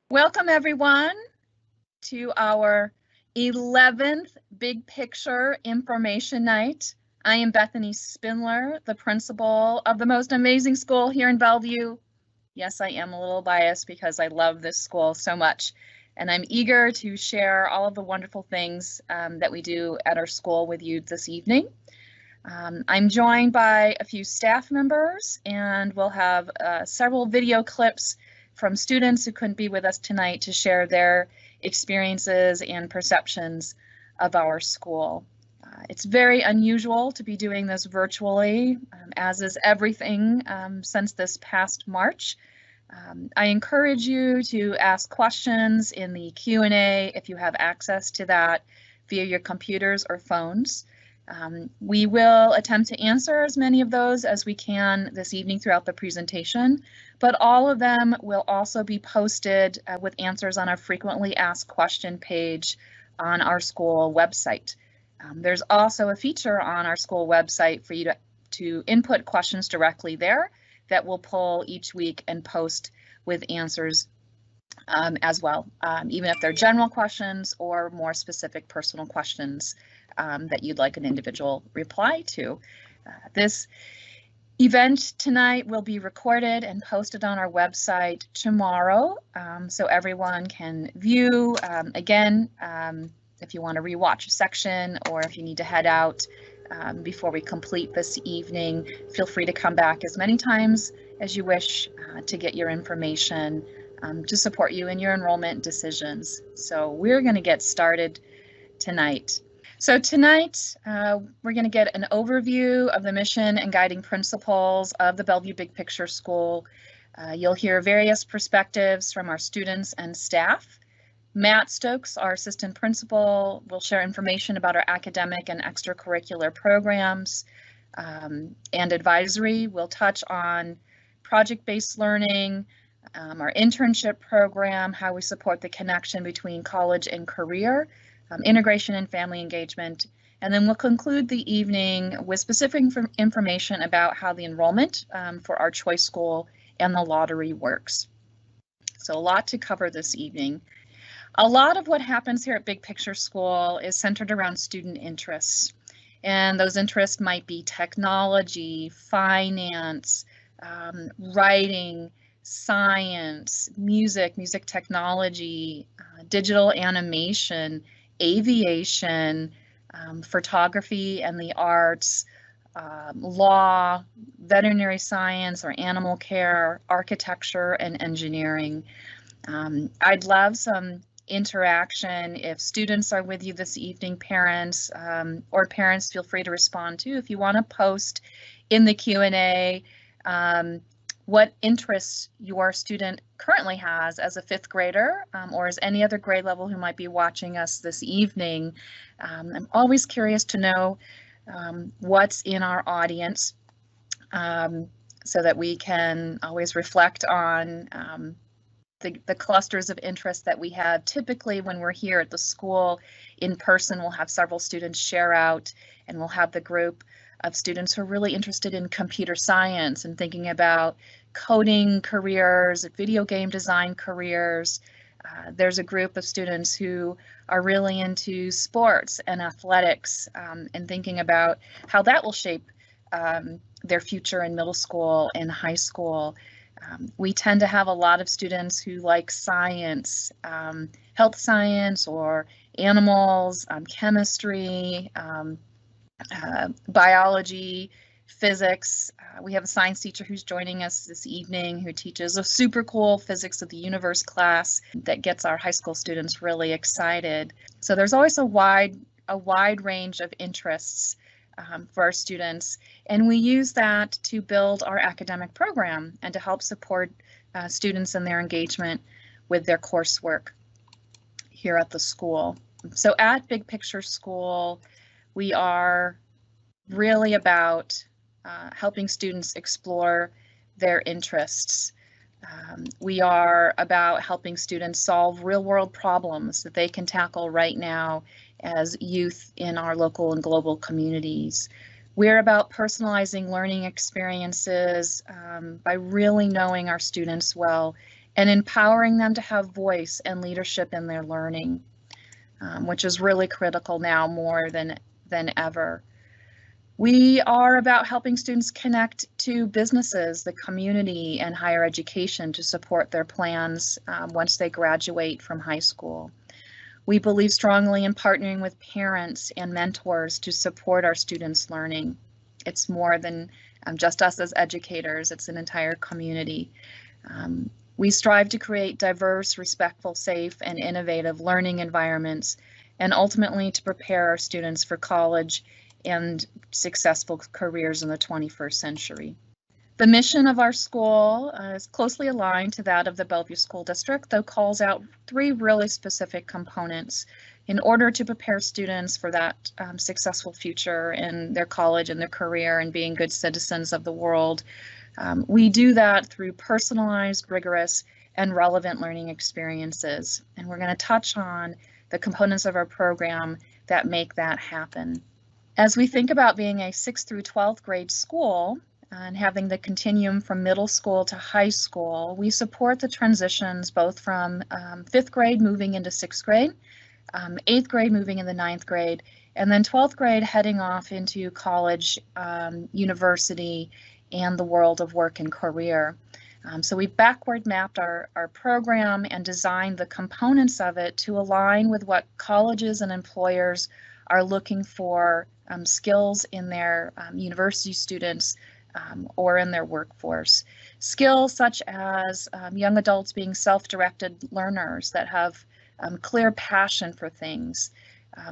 Welcome everyone to our 11th Big Picture Information Night. I am Bethany Spindler, the principal of the most amazing school here in Bellevue. Yes, I am a little biased because I love this school so much, and I'm eager to share all of the wonderful things that we do at our school with you this evening. I'm joined by a few staff members, and we'll have several video clips from students who couldn't be with us tonight to share their experiences and perceptions of our school. It's very unusual to be doing this virtually, as is everything since this past March. I encourage you to ask questions in the Q&A if you have access to that via your computers or phones. We will attempt to answer as many of those as we can this evening throughout the presentation, but all of them will also be posted with answers on our frequently asked question page on our school website. There's also a feature on our school website for you to input questions directly there that we'll pull each week and post with answers as well, even if they're general questions or more specific personal questions that you'd like an individual reply to. This event tonight will be recorded and posted on our website tomorrow, so everyone can view. Again, if you want to rewatch a section or if you need to head out before we complete this evening, feel free to come back as many times as you wish to get your information to support you in your enrollment decisions. So we're going to get started tonight. So tonight, we're going to get an overview of the mission and guiding principles of the Bellevue Big Picture School. You'll hear various perspectives from our students and staff. Matt Stokes, our assistant principal, will share information about our academic and extracurricular programs and advisory. We'll touch on project-based learning, our internship program, how we support the connection between college and career, integration and family engagement, and then we'll conclude the evening with specific information about how the enrollment for our choice school and the lottery works. So a lot to cover this evening. A lot of what happens here at Big Picture School is centered around student interests, and those interests might be technology, finance, writing, science, music technology, digital animation, aviation, photography and the arts, law, veterinary science or animal care, architecture and engineering. I'd love some interaction. If students are with you this evening, parents, or parents, feel free to respond too. If you want to post in the Q&A what interests your student currently has as a fifth grader or as any other grade level who might be watching us this evening. I'm always curious to know what's in our audience so that we can always reflect on the clusters of interest that we have. Typically when we're here at the school in person, we'll have several students share out, and we'll have the group of students who are really interested in computer science and thinking about coding careers, video game design careers. There's a group of students who are really into sports and athletics and thinking about how that will shape their future in middle school and high school. We tend to have a lot of students who like science, health science or animals, chemistry, biology, physics. We have a science teacher who's joining us this evening who teaches a super cool physics of the universe class that gets our high school students really excited. So there's always a wide range of interests for our students, and we use that to build our academic program and to help support students in their engagement with their coursework here at the school. So at Big Picture School, we are really about helping students explore their interests. We are about helping students solve real-world problems that they can tackle right now as youth in our local and global communities. We're about personalizing learning experiences by really knowing our students well and empowering them to have voice and leadership in their learning, which is really critical now more than ever. We are about helping students connect to businesses, the community, and higher education to support their plans once they graduate from high school. We believe strongly in partnering with parents and mentors to support our students' learning. It's more than just us as educators, it's an entire community. We strive to create diverse, respectful, safe, and innovative learning environments, and ultimately to prepare our students for college and successful careers in the 21st century. The mission of our school is closely aligned to that of the Bellevue School District, though calls out 3 really specific components in order to prepare students for that successful future in their college and their career and being good citizens of the world. We do that through personalized, rigorous, and relevant learning experiences. And we're going to touch on the components of our program that make that happen. As we think about being a 6th through 12th grade school, and having the continuum from middle school to high school, we support the transitions both from 5th grade moving into 6th grade, 8th grade moving into 9th grade, and then 12th grade heading off into college, university, and the world of work and career. So we've backward mapped our program and designed the components of it to align with what colleges and employers are looking for, skills in their university students or in their workforce. Skills such as young adults being self-directed learners that have clear passion for things,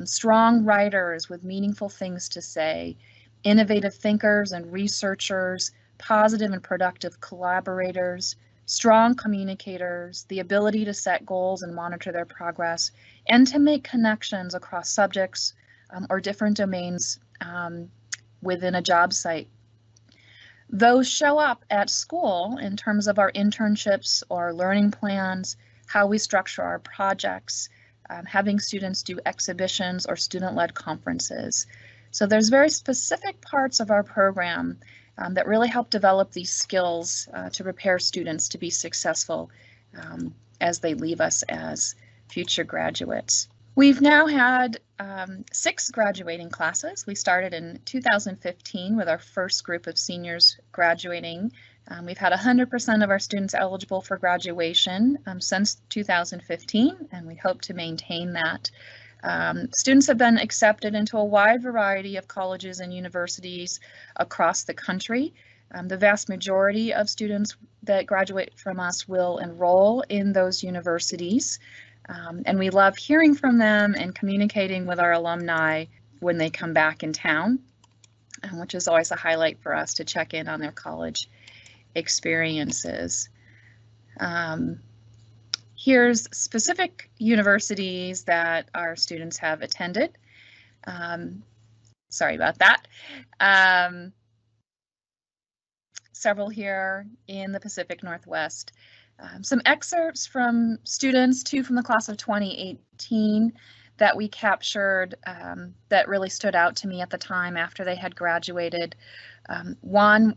strong writers with meaningful things to say, innovative thinkers and researchers, positive and productive collaborators, strong communicators, the ability to set goals and monitor their progress, and to make connections across subjects or different domains within a job site. Those show up at school in terms of our internships or learning plans, how we structure our projects, having students do exhibitions or student-led conferences. So there's very specific parts of our program that really help develop these skills to prepare students to be successful as they leave us as future graduates. We've now had 6 graduating classes. We started in 2015 with our first group of seniors graduating. We've had 100% of our students eligible for graduation since 2015, and we hope to maintain that. Students have been accepted into a wide variety of colleges and universities across the country. The vast majority of students that graduate from us will enroll in those universities. And we love hearing from them and communicating with our alumni when they come back in town, which is always a highlight for us to check in on their college experiences. Here's specific universities that our students have attended. Sorry about that. Several here in the Pacific Northwest. Some excerpts from students, 2 from the class of 2018 that we captured that really stood out to me at the time after they had graduated. One,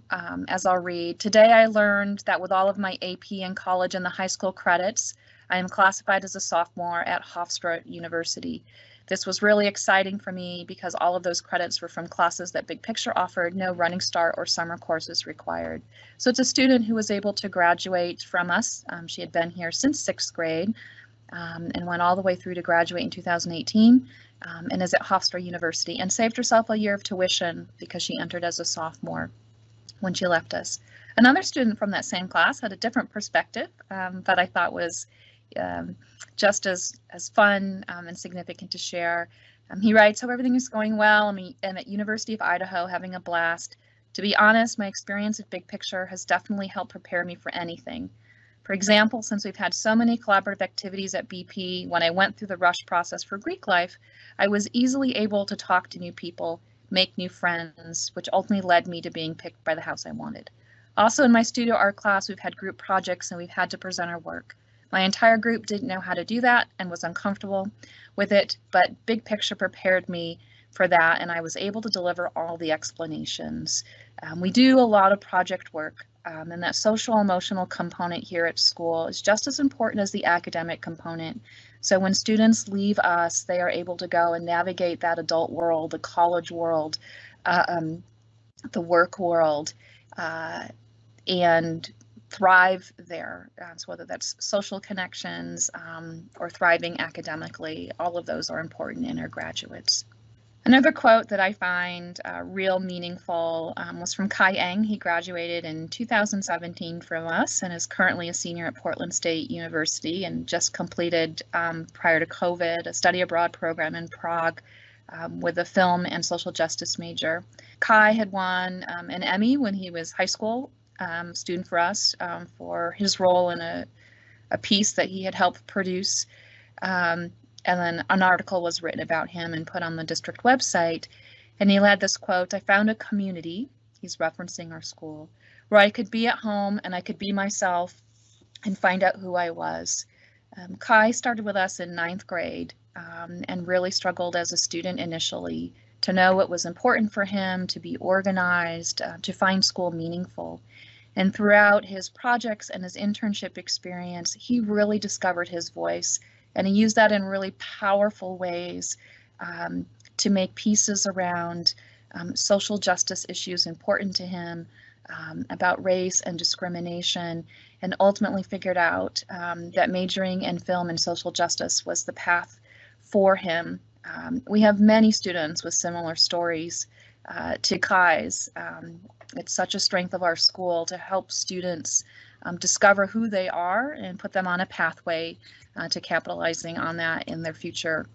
as I'll read, today I learned that with all of my AP in college and the high school credits, I am classified as a sophomore at Hofstra University. This was really exciting for me because all of those credits were from classes that Big Picture offered, no Running Start or summer courses required. So it's a student who was able to graduate from us. She had been here since 6th grade and went all the way through to graduate in 2018 and is at Hofstra University and saved herself a year of tuition because she entered as a sophomore when she left us. Another student from that same class had a different perspective that I thought was just as fun and significant to share. He writes, "Hope everything is going well. I'm at University of Idaho having a blast. To be honest, my experience at Big Picture has definitely helped prepare me for anything. For example, since we've had so many collaborative activities at BP, when I went through the rush process for Greek life, I was easily able to talk to new people, make new friends, which ultimately led me to being picked by the house I wanted. Also in my studio art class, we've had group projects and we've had to present our work. My entire group didn't know how to do that and was uncomfortable with it, but Big Picture prepared me for that and I was able to deliver all the explanations. We do a lot of project work and that social emotional component here at school is just as important as the academic component. So when students leave us, they are able to go and navigate that adult world, the college world, the work world, and thrive there. So whether that's social connections or thriving academically, all of those are important in our graduates. Another quote that I find real meaningful was from Kai Eng. He graduated in 2017 from us and is currently a senior at Portland State University and just completed, prior to COVID, a study abroad program in Prague with a film and social justice major. Kai had won an Emmy when he was high school student for us for his role in a piece that he had helped produce. And then an article was written about him and put on the district website. And he had this quote, "I found a community," he's referencing our school, "where I could be at home and I could be myself and find out who I was." Kai started with us in 9th grade and really struggled as a student initially to know what was important for him, to be organized, to find school meaningful. And throughout his projects and his internship experience, he really discovered his voice. And he used that in really powerful ways to make pieces around social justice issues important to him, about race and discrimination, and ultimately figured out that majoring in film and social justice was the path for him. We have many students with similar stories to Kai's. It's such a strength of our school to help students discover who they are and put them on a pathway to capitalizing on that in their future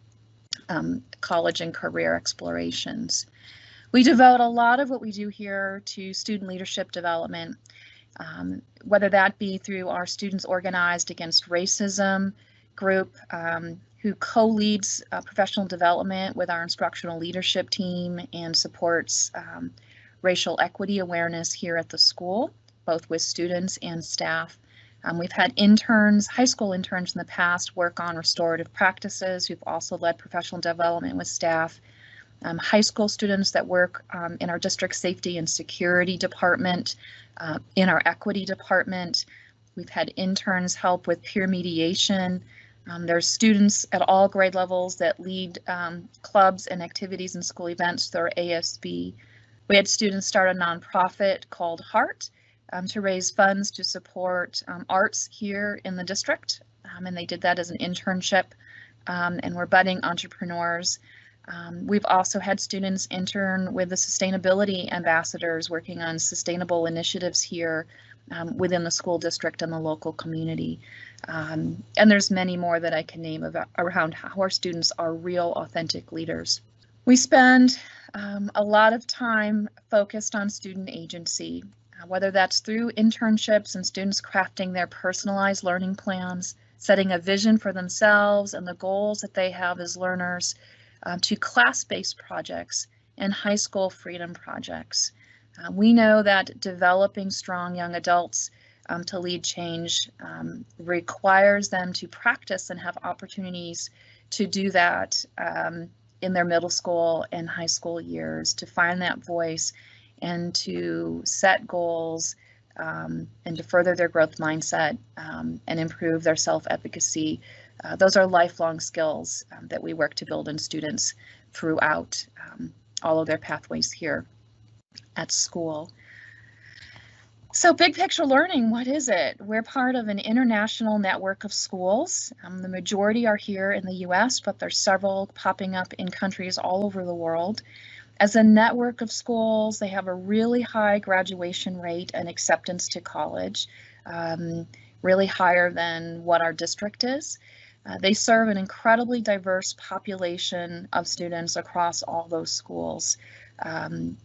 college and career explorations. We devote a lot of what we do here to student leadership development, whether that be through our Students Organized Against Racism group, who co-leads professional development with our instructional leadership team and supports racial equity awareness here at the school, both with students and staff. We've had interns, high school interns in the past, work on restorative practices. We've also led professional development with staff. High school students that work in our district safety and security department, in our equity department. We've had interns help with peer mediation. There's students at all grade levels that lead clubs and activities and school events through our ASB. We had students start a nonprofit called Heart to raise funds to support arts here in the district, and they did that as an internship, and we're budding entrepreneurs. We've also had students intern with the sustainability ambassadors working on sustainable initiatives here within the school district and the local community. And there's many more that I can name around how our students are real, authentic leaders. We spend a lot of time focused on student agency, whether that's through internships and students crafting their personalized learning plans, setting a vision for themselves and the goals that they have as learners, to class-based projects and high school freedom projects. We know that developing strong young adults to lead change requires them to practice and have opportunities to do that in their middle school and high school years, to find that voice and to set goals and to further their growth mindset and improve their self-efficacy. Those are lifelong skills that we work to build in students throughout all of their pathways here at school. So big picture learning, what is it? We're part of an international network of schools. The majority are here in the US, but there's several popping up in countries all over the world. As a network of schools, they have a really high graduation rate and acceptance to college, really higher than what our district is. They serve an incredibly diverse population of students across all those schools.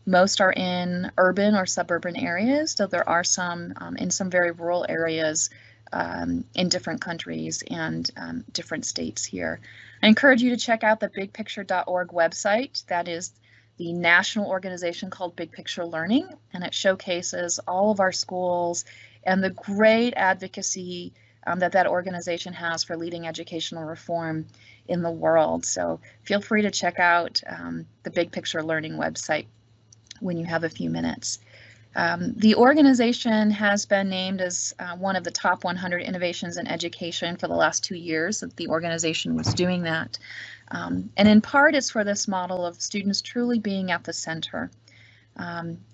Most are in urban or suburban areas, though there are some in some very rural areas in different countries and different states here. I encourage you to check out the bigpicture.org website. That is the national organization called Big Picture Learning, and it showcases all of our schools and the great advocacy that organization has for leading educational reform in the world. So feel free to check out the Big Picture Learning website when you have a few minutes. The organization has been named as one of the top 100 innovations in education for the last 2 years that the organization was doing that. And in part, it's for this model of students truly being at the center.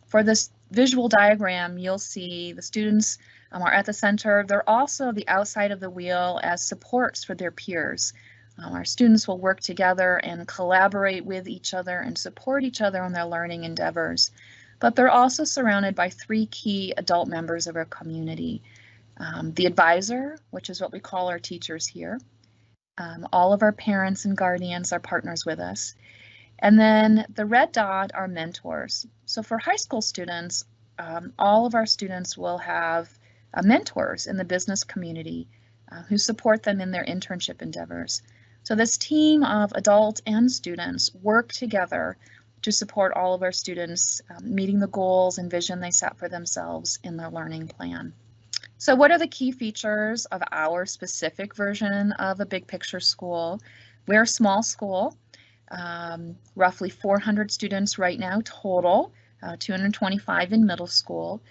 For this visual diagram, you'll see the students are at the center. They're also the outside of the wheel as supports for their peers. Our students will work together and collaborate with each other and support each other on their learning endeavors. But they're also surrounded by 3 key adult members of our community. The advisor, which is what we call our teachers here. All of our parents and guardians are partners with us. And then the red dot are mentors. So for high school students, all of our students will have mentors in the business community who support them in their internship endeavors. So this team of adults and students work together to support all of our students meeting the goals and vision they set for themselves in their learning plan. So what are the key features of our specific version of a big picture school? We're a small school, roughly 400 students right now total, 225 in middle school.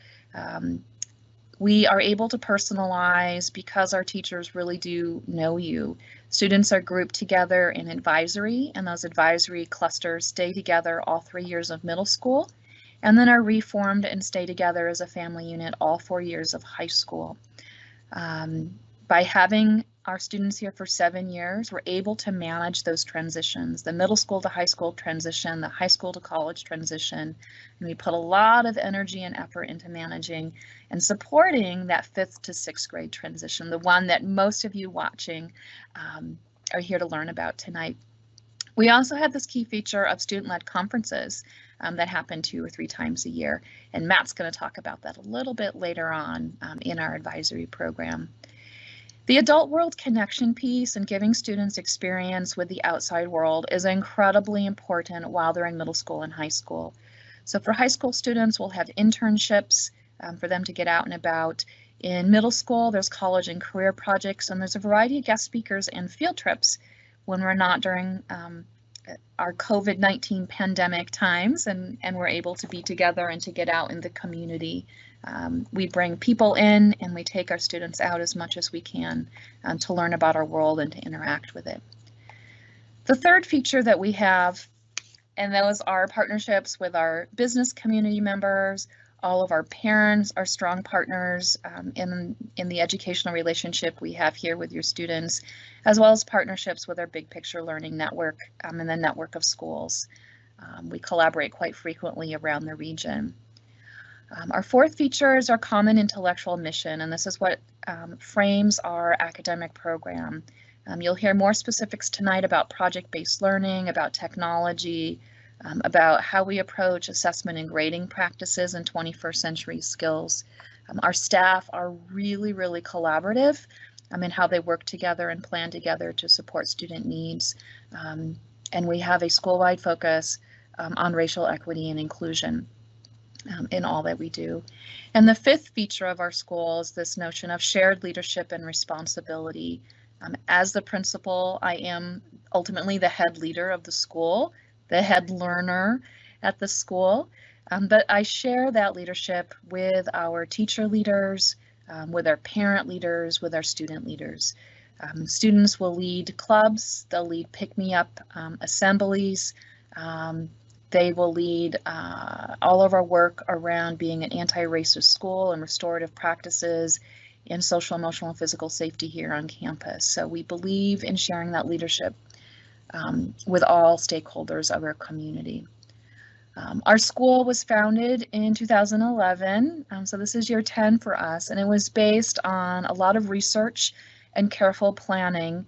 We are able to personalize because our teachers really do know you. Students are grouped together in advisory, and those advisory clusters stay together all 3 years of middle school, and then are reformed and stay together as a family unit all 4 years of high school. By having our students here for 7 years, we're able to manage those transitions, the middle school to high school transition, the high school to college transition, and we put a lot of energy and effort into managing and supporting that 5th to 6th grade transition, the one that most of you watching are here to learn about tonight. We also have this key feature of student-led conferences that happen 2 or 3 times a year, and Matt's going to talk about that a little bit later on in our advisory program. The adult world connection piece and giving students experience with the outside world is incredibly important while they're in middle school and high school. So for high school students, we'll have internships for them to get out and about. In middle school, there's college and career projects, and there's a variety of guest speakers and field trips when we're not during our COVID-19 pandemic times and we're able to be together and to get out in the community. We bring people in and we take our students out as much as we can to learn about our world and to interact with it. The third feature that we have, and those are partnerships with our business community members. All of our parents are strong partners in the educational relationship we have here with your students, as well as partnerships with our Big Picture Learning Network and the network of schools. We collaborate quite frequently around the region. Our fourth feature is our common intellectual mission, and this is what frames our academic program. You'll hear more specifics tonight about project-based learning, about technology, about how we approach assessment and grading practices and 21st century skills. Our staff are really, really collaborative in how they work together and plan together to support student needs. And we have a school-wide focus on racial equity and inclusion in all that we do. And the fifth feature of our school is this notion of shared leadership and responsibility. As the principal, I am ultimately the head leader of the school, the head learner at the school, but I share that leadership with our teacher leaders, with our parent leaders, with our student leaders. Students will lead clubs, they'll lead pick-me-up assemblies, they will lead all of our work around being an anti-racist school and restorative practices in social, emotional, and physical safety here on campus. So we believe in sharing that leadership with all stakeholders of our community. Our school was founded in 2011, so this is year 10 for us, and it was based on a lot of research and careful planning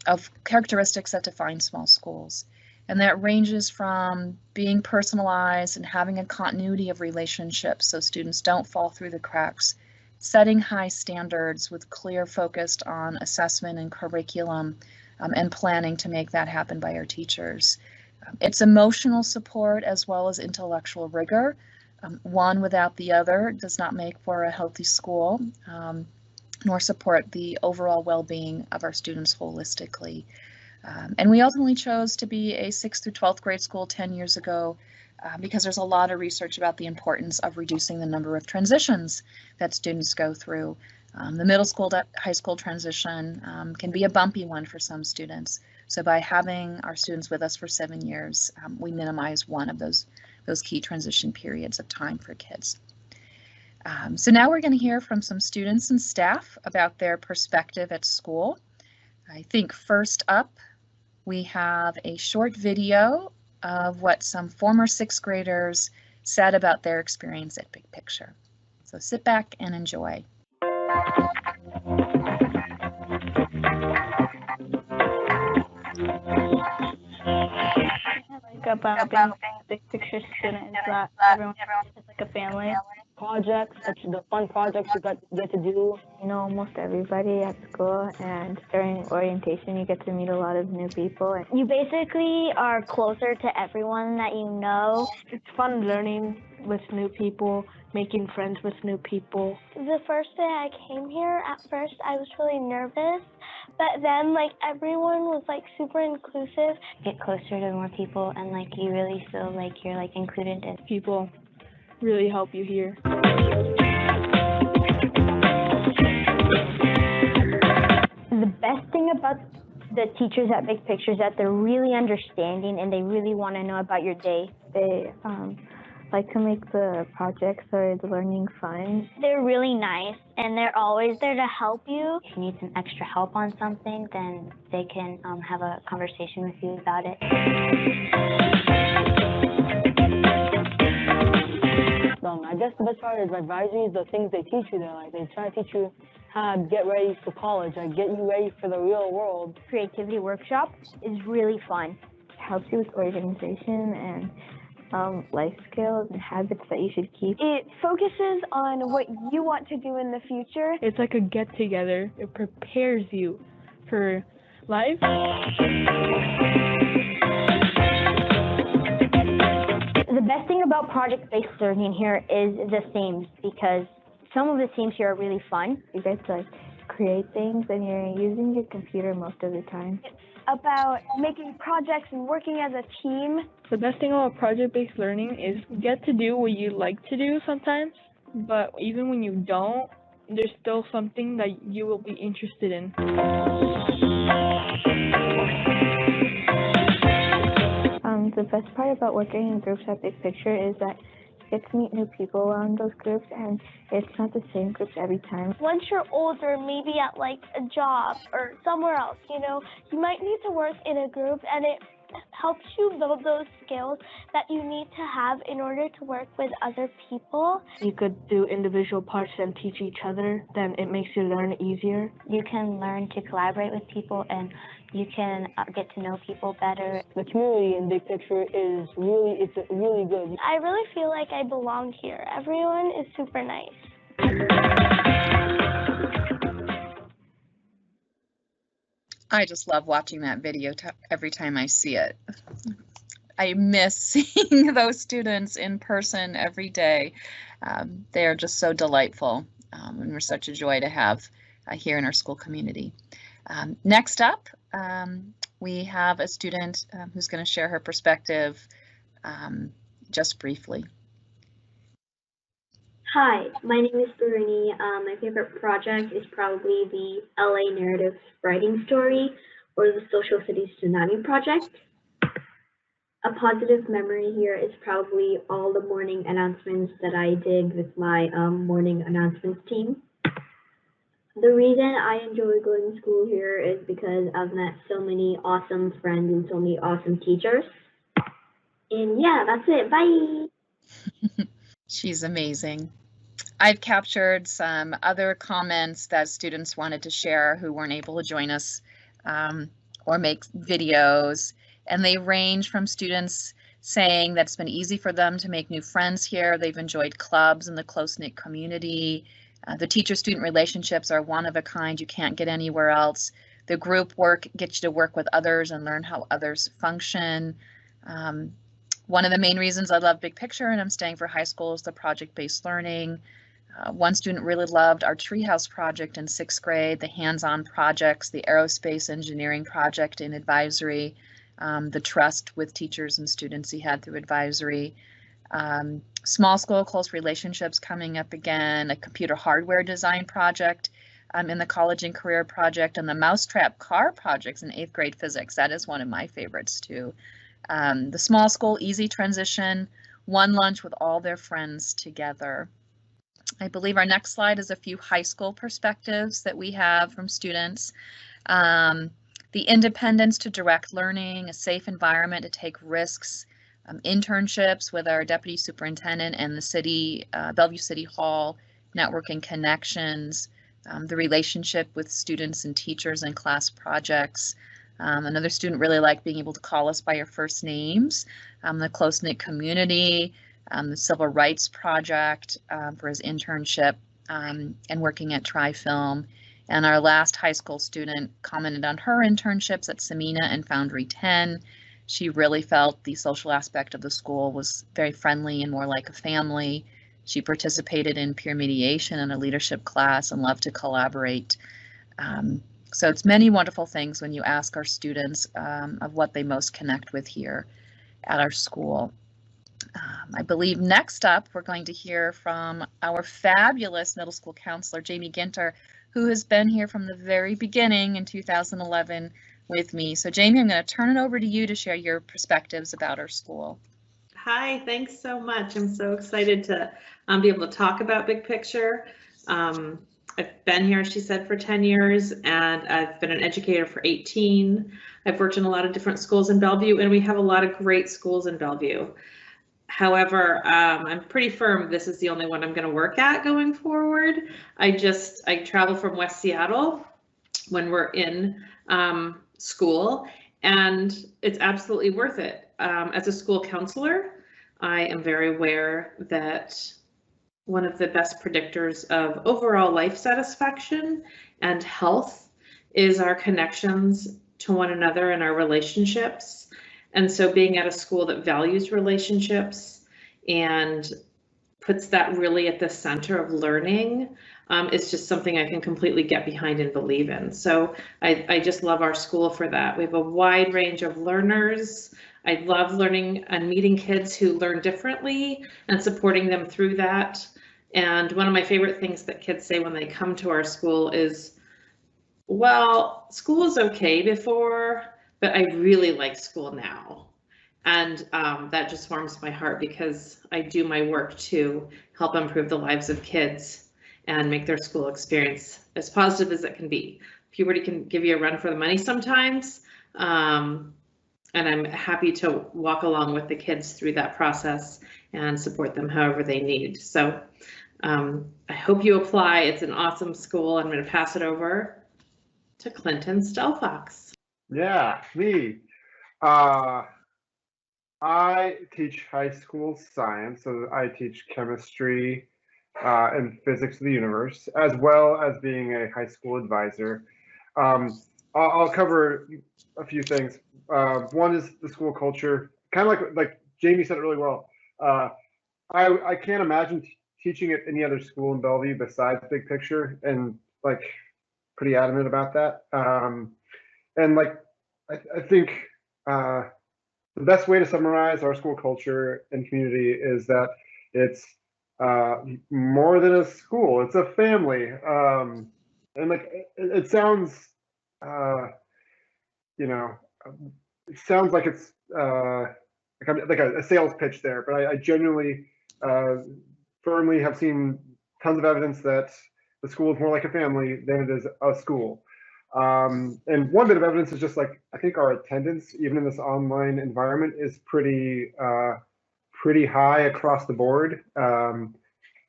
of characteristics that define small schools. And that ranges from being personalized and having a continuity of relationships so students don't fall through the cracks, setting high standards with clear focused on assessment and curriculum, and planning to make that happen by our teachers. It's emotional support as well as intellectual rigor. One without the other does not make for a healthy school, nor support the overall well-being of our students holistically. And we ultimately chose to be a 6th through 12th grade school 10 years ago because there's a lot of research about the importance of reducing the number of transitions that students go through. The middle school to high school transition can be a bumpy one for some students. So by having our students with us for 7 years, we minimize one of those key transition periods of time for kids. So now we're going to hear from some students and staff about their perspective at school. I think first up, we have a short video of what some former 6th graders said about their experience at Big Picture. So sit back and enjoy. About being a Big Picture student is that everyone is like a family. Projects, the fun projects you get to do. You know almost everybody at school, and during orientation you get to meet a lot of new people. You basically are closer to everyone that you know. It's fun learning with new people, making friends with new people. The first day I came here, at first I was really nervous, but then like everyone was like super inclusive. Get closer to more people and like you really feel like you're like included in. People really help you here. The best thing about the teachers at Big Picture is that they're really understanding and they really want to know about your day. They like to make the projects or the learning fun. They're really nice and they're always there to help you. If you need some extra help on something, then they can have a conversation with you about it. I guess the best part is advisories, the things they teach you there. Like they try to teach you how to get ready for college, like get you ready for the real world. Creativity workshop is really fun. It helps you with organization and life skills and habits that you should keep. It focuses on what you want to do in the future. It's like a get-together. It prepares you for life. The best thing about project-based learning here is the themes, because some of the themes here are really fun. You guys like create things and you're using your computer most of the time. It's about making projects and working as a team. The best thing about project-based learning is you get to do what you like to do sometimes, but even when you don't, there's still something that you will be interested in. The best part about working in groups at Big Picture is that you get to meet new people around those groups, and it's not the same groups every time. Once you're older, maybe at like a job or somewhere else, you know, you might need to work in a group, and it helps you build those skills that you need to have in order to work with other people. You could do individual parts and teach each other, then it makes you learn easier. You can learn to collaborate with people and you can get to know people better. The community in Big Picture is really good. I really feel like I belong here. Everyone is super nice. I just love watching that video every time I see it. I miss seeing those students in person every day. They are just so delightful, and we're such a joy to have here in our school community. Next up, we have a student who's going to share her perspective just briefly. Hi, my name is Bethany. My favorite project is probably the LA Narrative Writing Story or the Social Studies Tsunami Project. A positive memory here is probably all the morning announcements that I did with my morning announcements team. The reason I enjoy going to school here is because I've met so many awesome friends and so many awesome teachers. And yeah, that's it. Bye. She's amazing. I've captured some other comments that students wanted to share who weren't able to join us or make videos, and they range from students saying that it's been easy for them to make new friends here. They've enjoyed clubs and the close-knit community. The teacher-student relationships are one of a kind you can't get anywhere else. The group work gets you to work with others and learn how others function. One of the main reasons I love Big Picture and I'm staying for high school is the project-based learning. One student really loved our treehouse project in 6th grade, the hands-on projects, the aerospace engineering project in advisory. the trust with teachers and students he had through advisory. Small school close relationships coming up again, a computer hardware design project in the college and career project, and the mousetrap car projects in 8th grade physics. That is one of my favorites too. The small school easy transition, one lunch with all their friends together. I believe our next slide is a few high school perspectives that we have from students. The independence to direct learning, a safe environment to take risks, internships with our deputy superintendent and the city, Bellevue City Hall, networking connections, the relationship with students and teachers and class projects. Another student really liked being able to call us by our first names, the close-knit community, the Civil Rights Project for his internship, and working at Tri-Film. And our last high school student commented on her internships at Samina and Foundry 10. She really felt the social aspect of the school was very friendly and more like a family. She participated in peer mediation in a leadership class and loved to collaborate. So it's many wonderful things when you ask our students of what they most connect with here at our school. I believe next up, we're going to hear from our fabulous middle school counselor, Jamie Ginter, who has been here from the very beginning in 2011 with me. So Jamie, I'm going to turn it over to you to share your perspectives about our school. Hi, thanks so much. I'm so excited to be able to talk about Big Picture. I've been here, she said, for 10 years, and I've been an educator for 18. I've worked in a lot of different schools in Bellevue, and we have a lot of great schools in Bellevue. However, I'm pretty firm this is the only one I'm going to work at going forward. I travel from West Seattle when we're in school, and it's absolutely worth it. As a school counselor, I am very aware that one of the best predictors of overall life satisfaction and health is our connections to one another and our relationships. And so being at a school that values relationships and puts that really at the center of learning is just something I can completely get behind and believe in. So I just love our school for that. We have a wide range of learners. I love learning and meeting kids who learn differently and supporting them through that. And one of my favorite things that kids say when they come to our school is, well, school was okay before, but I really like school now. And that just warms my heart because I do my work to help improve the lives of kids and make their school experience as positive as it can be. Puberty can give you a run for the money sometimes. And I'm happy to walk along with the kids through that process and support them however they need. So I hope you apply. It's an awesome school. I'm going to pass it over to Clinton Stelfox. Yeah, me. I teach high school science, so I teach chemistry and physics of the universe, as well as being a high school advisor. I'll cover a few things. One is the school culture, kind of like Jamie said it really well. I can't imagine teaching at any other school in Bellevue besides Big Picture, and like pretty adamant about that. And like I think the best way to summarize our school culture and community is that it's more than a school, it's a family. And like it sounds, you know, it sounds like it's like a sales pitch there, but I genuinely firmly have seen tons of evidence that the school is more like a family than it is a school. And one bit of evidence is just like, I think our attendance, even in this online environment, is pretty high across the board,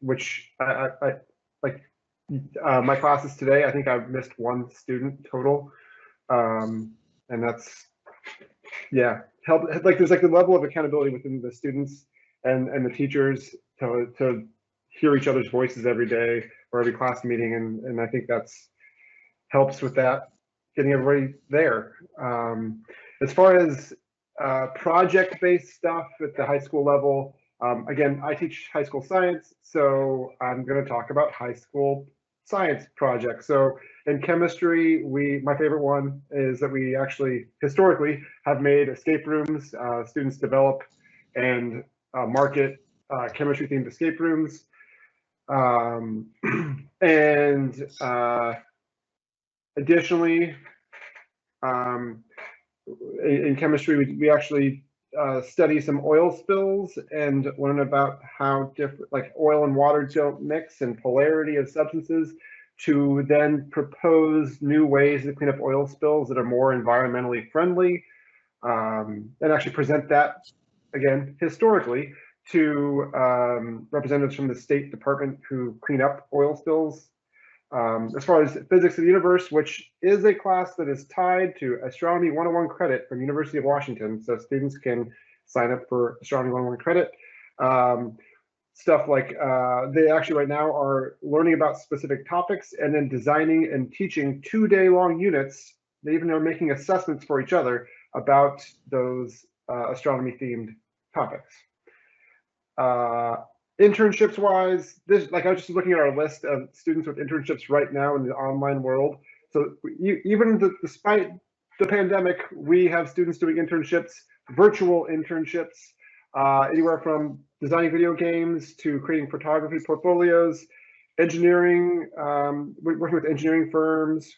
which I like my classes today, I think I've missed one student total. And that's, yeah, like there's like the level of accountability within the students and the teachers to hear each other's voices every day or every class meeting. And I think that's helps with that, getting everybody there. As far as project-based stuff at the high school level, again, I teach high school science, so I'm going to talk about high school science projects. So in chemistry, my favorite one is that we actually historically have made escape rooms. Students develop and market chemistry themed escape rooms. And additionally, in chemistry, we actually study some oil spills and learn about how different, like oil and water don't mix and polarity of substances, to then propose new ways to clean up oil spills that are more environmentally friendly, and actually present that, again, historically, to representatives from the State Department who clean up oil spills. As far as physics of the universe, which is a class that is tied to Astronomy 101 credit from University of Washington, so students can sign up for Astronomy 101 credit. Stuff like they actually right now are learning about specific topics and then designing and teaching 2-day-long units. They even are making assessments for each other about those astronomy-themed topics. Internships wise, this, like, I was just looking at our list of students with internships right now in the online world. So despite the pandemic, we have students doing internships, virtual internships, anywhere from designing video games to creating photography portfolios, engineering, working with engineering firms,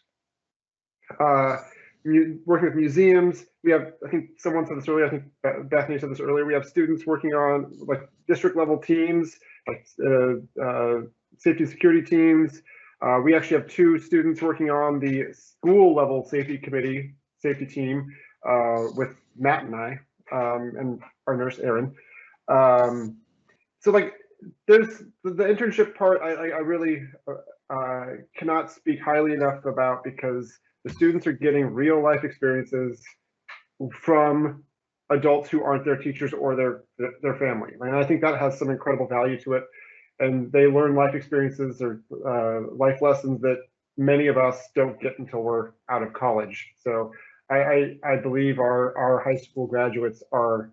working with museums. We have, I think someone said this earlier, I think Bethany said this earlier, we have students working on like district level teams, like safety and security teams. We actually have 2 students working on the school level safety team with Matt and I, and our nurse Erin. So like there's the internship part, I really cannot speak highly enough about, because the students are getting real life experiences from adults who aren't their teachers or their family. And I think that has some incredible value to it. And they learn life experiences or life lessons that many of us don't get until we're out of college. So I believe our high school graduates are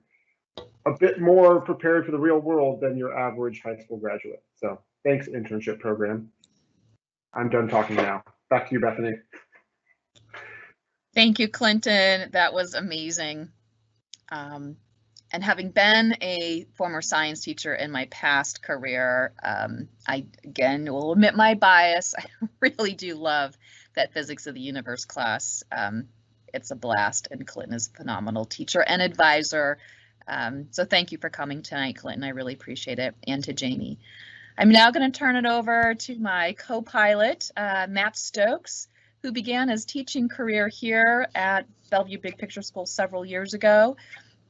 a bit more prepared for the real world than your average high school graduate. So thanks, internship program. I'm done talking now. Back to you, Bethany. Thank you, Clinton. That was amazing. And having been a former science teacher in my past career, I again will admit my bias. I really do love that physics of the universe class. It's a blast, and Clinton is a phenomenal teacher and advisor. So thank you for coming tonight, Clinton. I really appreciate it, and to Jamie. I'm now going to turn it over to my co-pilot, Matt Stokes, who began his teaching career here at Bellevue Big Picture School several years ago.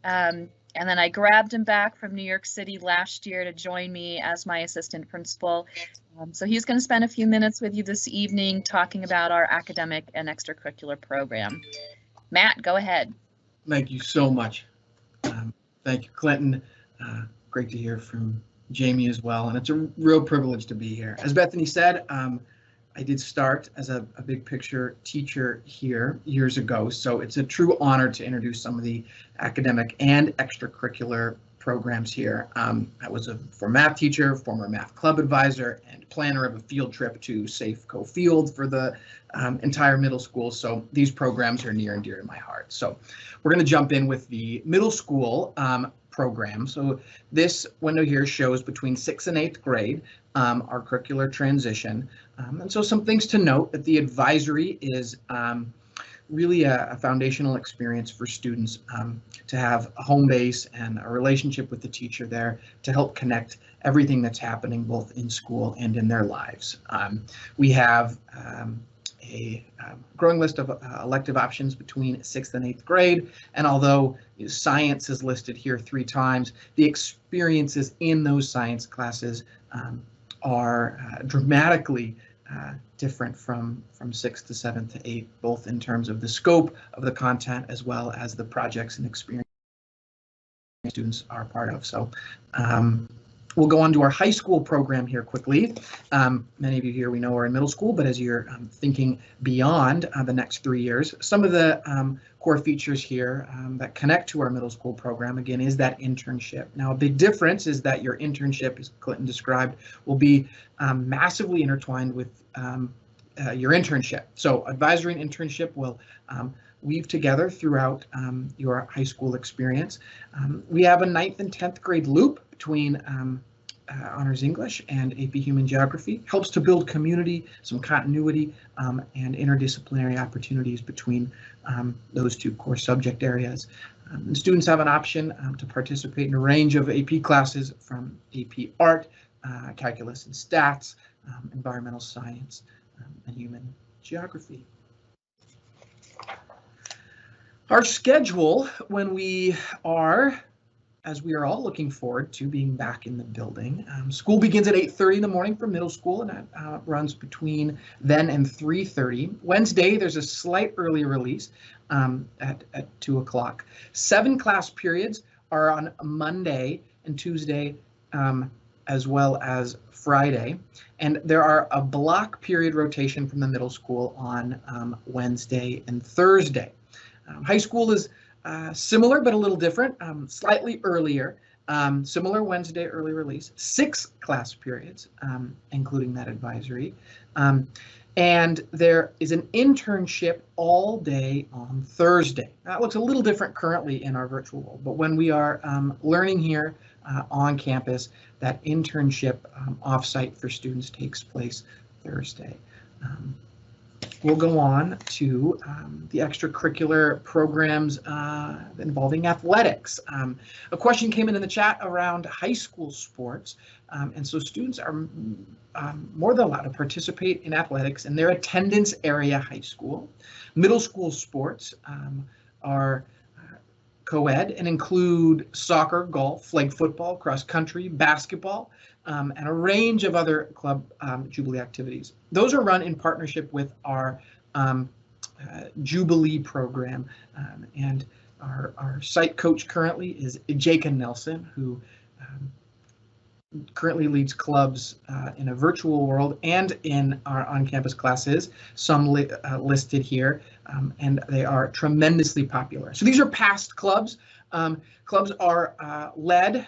And then I grabbed him back from New York City last year to join me as my assistant principal. So he's going to spend a few minutes with you this evening talking about our academic and extracurricular program. Matt, go ahead. Thank you so much. Thank you, Clinton. Great to hear from Jamie as well. And it's a real privilege to be here. As Bethany said, I did start as a big picture teacher here years ago, so it's a true honor to introduce some of the academic and extracurricular programs here. I was a former math teacher, former math club advisor, and planner of a field trip to Safeco Field for the entire middle school, so these programs are near and dear to my heart. So we're going to jump in with the middle school program. So this window here shows between 6th and 8th grade, our curricular transition. And so some things to note: that the advisory is really a foundational experience for students to have a home base and a relationship with the teacher there to help connect everything that's happening both in school and in their lives. We have a growing list of elective options between 6th and 8th grade, and although science is listed here 3 times, the experiences in those science classes are dramatically different from 6th to 7th to 8th, both in terms of the scope of the content as well as the projects and experiences students are part of. So We'll go on to our high school program here quickly. Many of you here we know are in middle school, but as you're thinking beyond the next 3 years, some of the core features here that connect to our middle school program, again, is that internship. Now, a big difference is that your internship, as Clinton described, will be massively intertwined with your internship. So advisory and internship will weave together throughout your high school experience. We have a 9th and 10th grade loop between Honors English and AP Human Geography. Helps to build community, some continuity, and interdisciplinary opportunities between those two core subject areas. And students have an option to participate in a range of AP classes from AP Art, Calculus and Stats, Environmental Science, and Human Geography. Our schedule, when we are, as we are all looking forward to being back in the building. School begins at 8:30 in the morning for middle school, and that runs between then and 3:30. Wednesday, there's a slight early release at 2 o'clock. 7 class periods are on Monday and Tuesday, as well as Friday. And there are a block period rotation from the middle school on Wednesday and Thursday. High school is similar, but a little different, slightly earlier, similar Wednesday early release, 6 class periods, including that advisory. And there is an internship all day on Thursday. That looks a little different currently in our virtual world, but when we are learning here on campus, that internship offsite for students takes place Thursday. We'll go on to the extracurricular programs involving athletics. A question came in the chat around high school sports, and so students are more than allowed to participate in athletics in their attendance area high school. Middle school sports are co-ed and include soccer, golf, flag football, cross country, basketball, and a range of other club Jubilee activities. Those are run in partnership with our Jubilee program, and our site coach currently is Jacob Nelson, who currently leads clubs in a virtual world and in our on-campus classes, some listed here, and they are tremendously popular. So these are past clubs. Clubs are led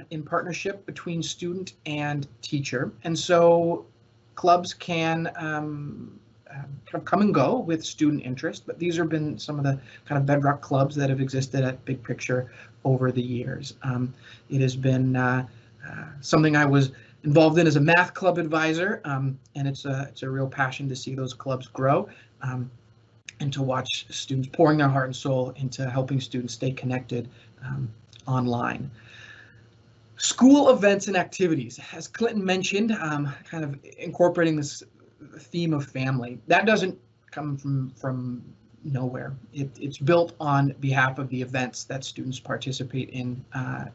in partnership between student and teacher, and so clubs can kind of come and go with student interest, but these have been some of the kind of bedrock clubs that have existed at Big Picture over the years. It has been something I was involved in as a math club advisor, and it's a real passion to see those clubs grow and to watch students pouring their heart and soul into helping students stay connected online. School events and activities, as Clinton mentioned, kind of incorporating this theme of family. That doesn't come from nowhere. It's built on behalf of the events that students participate in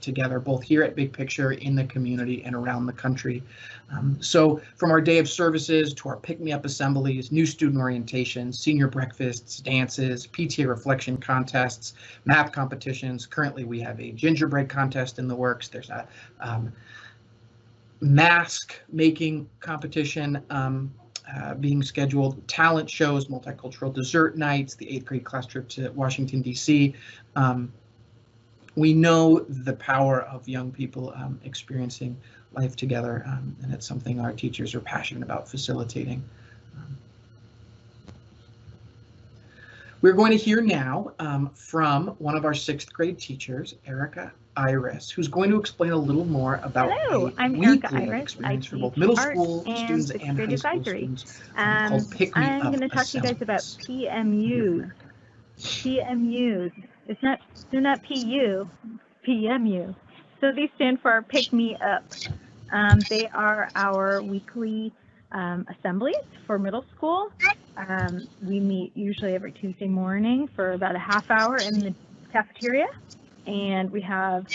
together, both here at Big Picture, in the community, and around the country. So from our day of services to our pick-me-up assemblies, new student orientations, senior breakfasts, dances, PTA reflection contests, math competitions. Currently we have a gingerbread contest in the works. There's a mask making competition being scheduled, talent shows, multicultural dessert nights, the 8th grade class trip to Washington, D.C. We know the power of young people experiencing life together, and it's something our teachers are passionate about facilitating. We're going to hear now from one of our 6th grade teachers, Erica Iris, who's going to explain a little more about I'm Erica Iris. experience I for both teach middle art school and students sixth and grade high school advisory. students called Pick Me I'm Up going to talk to you guys about PMUs. PMUs. They're not PU, PMU. So these stand for Pick Me Up. They are our weekly assemblies for middle school. We meet usually every Tuesday morning for about a half hour in the cafeteria, and we have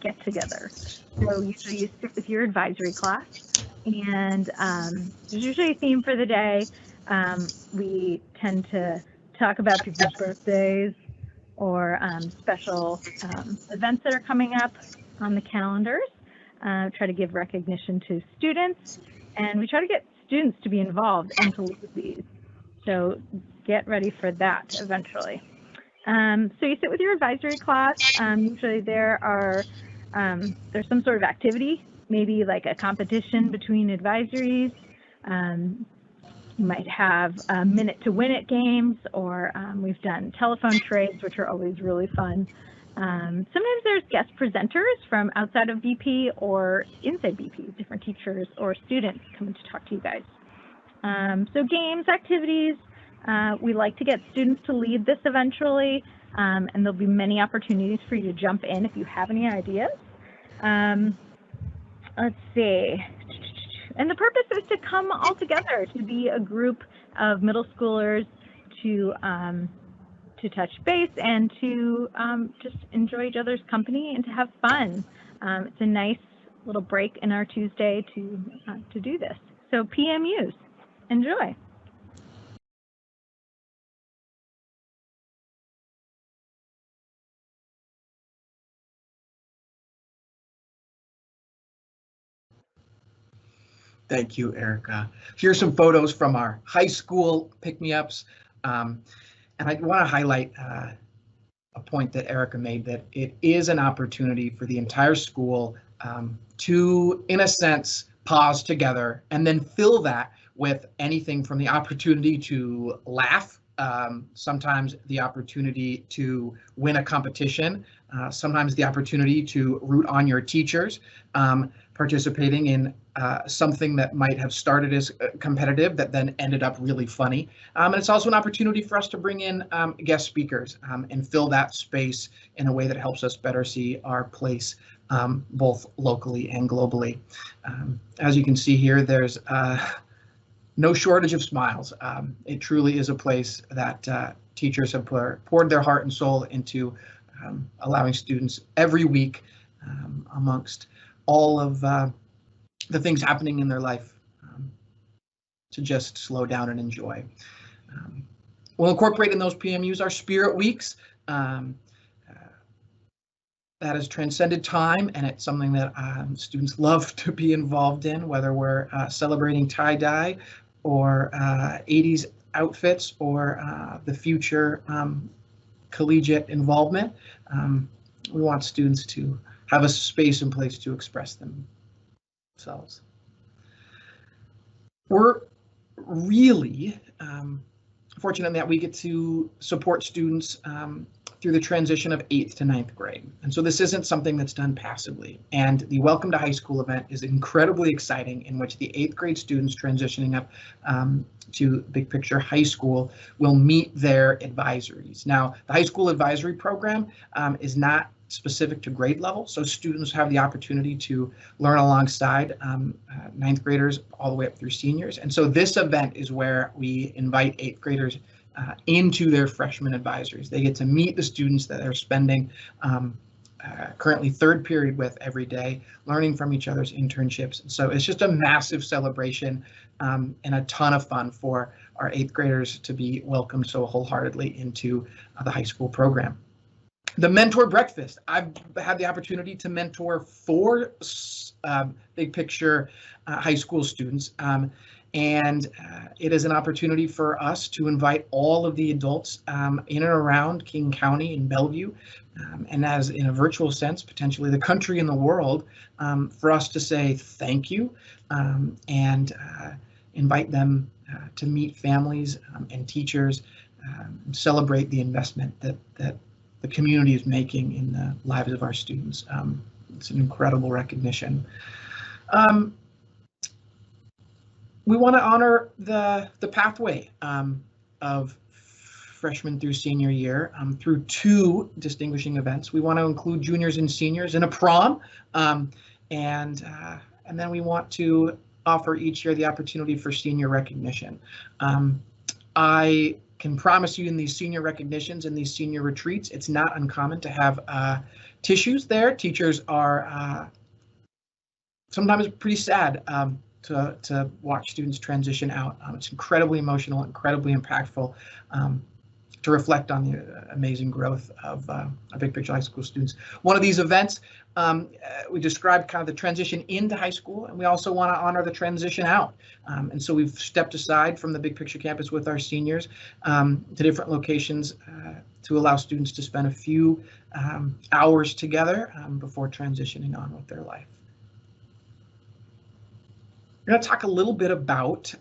get-together. So usually you sit with your advisory class, and there's usually a theme for the day. We tend to talk about people's birthdays or special events that are coming up on the calendars. try to give recognition to students, and we try to get students to be involved and to lead these. So get ready for that eventually. So you sit with your advisory class. Usually there's some sort of activity, maybe like a competition between advisories. You might have minute to win it games, or we've done telephone trades, which are always really fun. Sometimes there's guest presenters from outside of BP or inside BP, different teachers or students coming to talk to you guys. So games, activities, we like to get students to lead this eventually, and there'll be many opportunities for you to jump in if you have any ideas. Let's see. And the purpose is to come all together, to be a group of middle schoolers, to touch base and to just enjoy each other's company and to have fun. It's a nice little break in our Tuesday to do this. So PMUs, enjoy. Thank you, Erica. Here's some photos from our high school pick-me-ups. And I want to highlight a point that Erica made, that it is an opportunity for the entire school to, in a sense, pause together and then fill that with anything from the opportunity to laugh, sometimes the opportunity to win a competition, sometimes the opportunity to root on your teachers, participating in something that might have started as competitive that then ended up really funny. And it's also an opportunity for us to bring in guest speakers and fill that space in a way that helps us better see our place both locally and globally. As you can see here, there's no shortage of smiles. It truly is a place that teachers have poured their heart and soul into allowing students every week amongst all of the things happening in their life to just slow down and enjoy. We'll incorporate in those PMUs our Spirit Weeks. That has transcended time, and it's something that students love to be involved in, whether we're celebrating tie-dye or 80s outfits or the future collegiate involvement. We want students to have a space and place to express themselves. We're really fortunate in that we get to support students through the transition of 8th to 9th grade. And so this isn't something that's done passively. And the Welcome to High School event is incredibly exciting, in which the 8th grade students transitioning up to Big Picture High School will meet their advisories. Now, the high school advisory program is not specific to grade level, so students have the opportunity to learn alongside 9th graders all the way up through seniors. And so this event is where we invite 8th graders into their freshman advisories. They get to meet the students that they're spending currently 3rd period with every day, learning from each other's internships. And so it's just a massive celebration and a ton of fun for our 8th graders to be welcomed so wholeheartedly into the high school program. The mentor breakfast. I've had the opportunity to mentor 4 Big Picture high school students, and it is an opportunity for us to invite all of the adults in and around King County and Bellevue, and as in a virtual sense, potentially the country and the world, for us to say thank you and invite them to meet families and teachers, celebrate the investment that the community is making in the lives of our students. It's an incredible recognition. We want to honor the pathway of freshman through senior year through 2 distinguishing events. We want to include juniors and seniors in a prom, and then we want to offer each year the opportunity for senior recognition. I can promise you, in these senior recognitions and these senior retreats, it's not uncommon to have tissues there. Teachers are sometimes pretty sad to watch students transition out. It's incredibly emotional, incredibly impactful. to reflect on the amazing growth of Big Picture High School students. One of these events, we described kind of the transition into high school, and we also want to honor the transition out. And so we've stepped aside from the Big Picture campus with our seniors to different locations to allow students to spend a few hours together before transitioning on with their life. We're going to talk a little bit about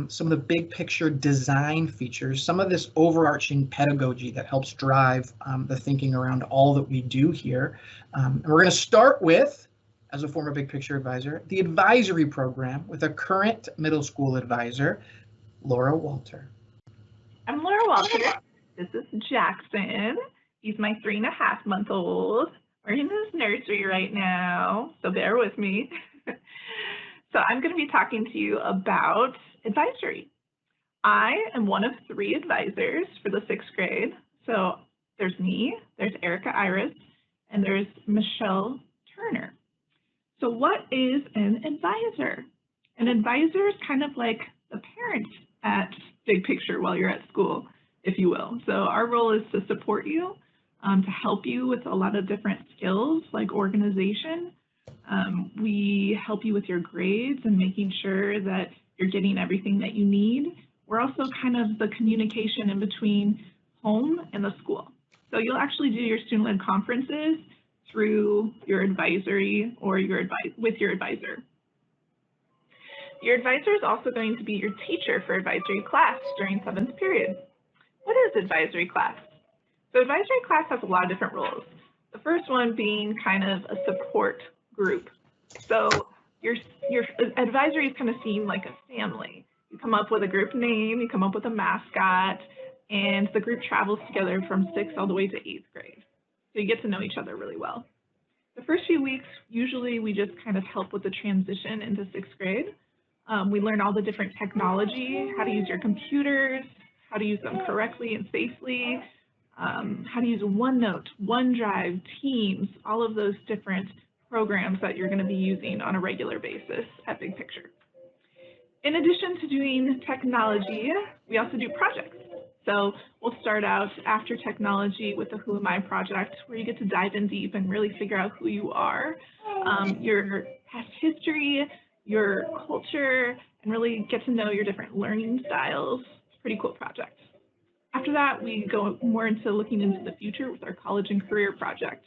some of the big picture design features, some of this overarching pedagogy that helps drive the thinking around all that we do here. And we're going to start with, as a former Big Picture advisor, the advisory program with a current middle school advisor, Laura Walter. I'm Laura Walter. This is Jackson. He's my 3.5-month-old. We're in his nursery right now, so bear with me. So I'm going to be talking to you about advisory. I am one of 3 advisors for the 6th grade. So there's me, there's Erica Iris, and there's Michelle Turner. So what is an advisor? An advisor is kind of like the parent at Big Picture while you're at school, if you will. So our role is to support you, to help you with a lot of different skills like organization. We help you with your grades and making sure that you're getting everything that you need. We're also kind of the communication in between home and the school. So you'll actually do your student-led conferences through your advisory or with your advisor. Your advisor is also going to be your teacher for advisory class during 7th period. What is advisory class? So advisory class has a lot of different roles. The first one being kind of a support group. So your advisory is kind of seen like a family. You come up with a group name, you come up with a mascot, and the group travels together from 6th all the way to 8th grade. So you get to know each other really well. The first few weeks, usually we just kind of help with the transition into 6th grade. We learn all the different technology, how to use your computers, how to use them correctly and safely, how to use OneNote, OneDrive, Teams, all of those different programs that you're going to be using on a regular basis at Big Picture. In addition to doing technology, we also do projects. So we'll start out after technology with the Who Am I project, where you get to dive in deep and really figure out who you are, your past history, your culture, and really get to know your different learning styles. It's a pretty cool project. After that, we go more into looking into the future with our college and career project.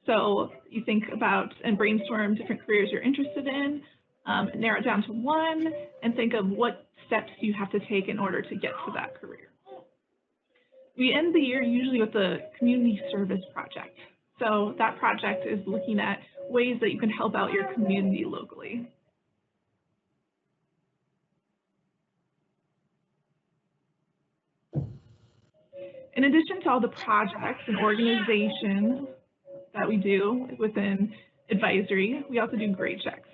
So you think about and brainstorm different careers you're interested in, narrow it down to one, and think of what steps you have to take in order to get to that career. We end the year usually with a community service project. So that project is looking at ways that you can help out your community locally. In addition to all the projects and organizations that we do within advisory, we also do grade checks.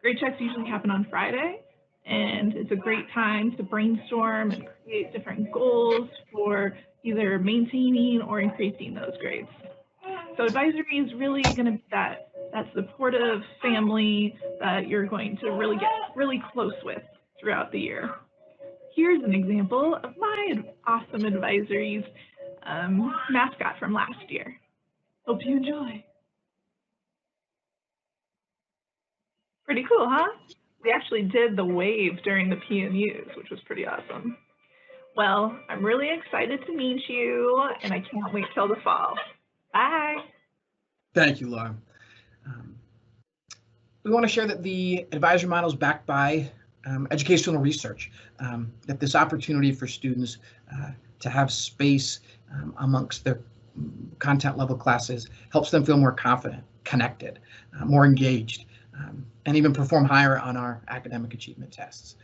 Grade checks usually happen on Friday, and it's a great time to brainstorm and create different goals for either maintaining or increasing those grades. So advisory is really going to be that supportive family that you're going to really get really close with throughout the year. Here's an example of my awesome advisory's mascot from last year. Hope you enjoy. Pretty cool, huh? We actually did the wave during the PMUs, which was pretty awesome. Well, I'm really excited to meet you, and I can't wait till the fall. Bye. Thank you, Laura. We want to share that the advisory model is backed by educational research, that this opportunity for students to have space amongst their content level classes helps them feel more confident, connected, more engaged, and even perform higher on our academic achievement tests.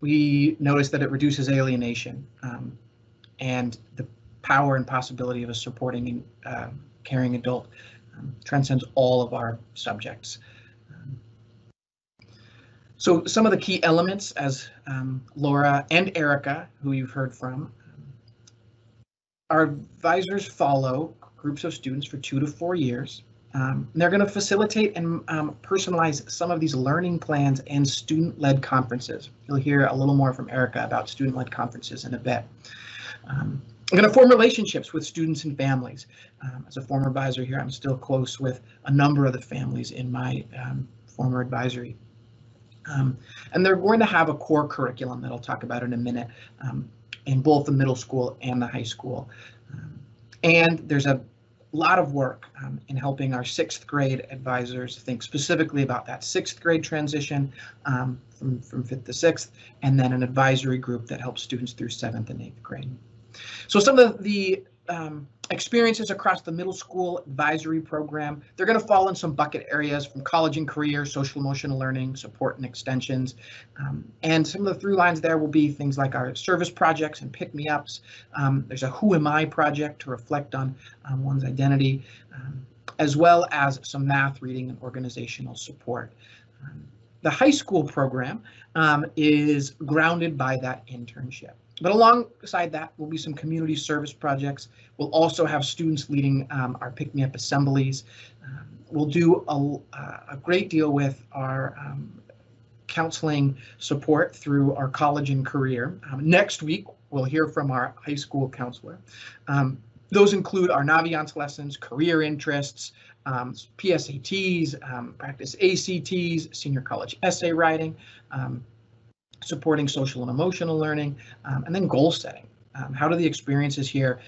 We noticed that it reduces alienation and the power and possibility of a supporting and caring adult transcends all of our subjects. So some of the key elements, as Laura and Erica, who you've heard from, our advisors follow groups of students for 2 to 4 years. They're going to facilitate and personalize some of these learning plans and student-led conferences. You'll hear a little more from Erica about student-led conferences in a bit. I'm going to form relationships with students and families. As a former advisor here, I'm still close with a number of the families in my former advisory. And they're going to have a core curriculum that I'll talk about in a minute in both the middle school and the high school. And there's a lot of work in helping our 6th grade advisors think specifically about that 6th grade transition from 5th to 6th, and then an advisory group that helps students through 7th and 8th grade. So some of the experiences across the middle school advisory program, they're going to fall in some bucket areas from college and career, social emotional learning, support and extensions. And some of the through lines there will be things like our service projects and pick-me-ups. There's a Who Am I project to reflect on one's identity, as well as some math, reading, and organizational support. The high school program is grounded by that internship. But alongside that will be some community service projects. We'll also have students leading our pick-me-up assemblies. We'll do a great deal with our counseling support through our college and career. Next week, we'll hear from our high school counselor. Those include our Naviance lessons, career interests, PSATs, practice ACTs, senior college essay writing, supporting social and emotional learning, and then goal setting. How do the experiences here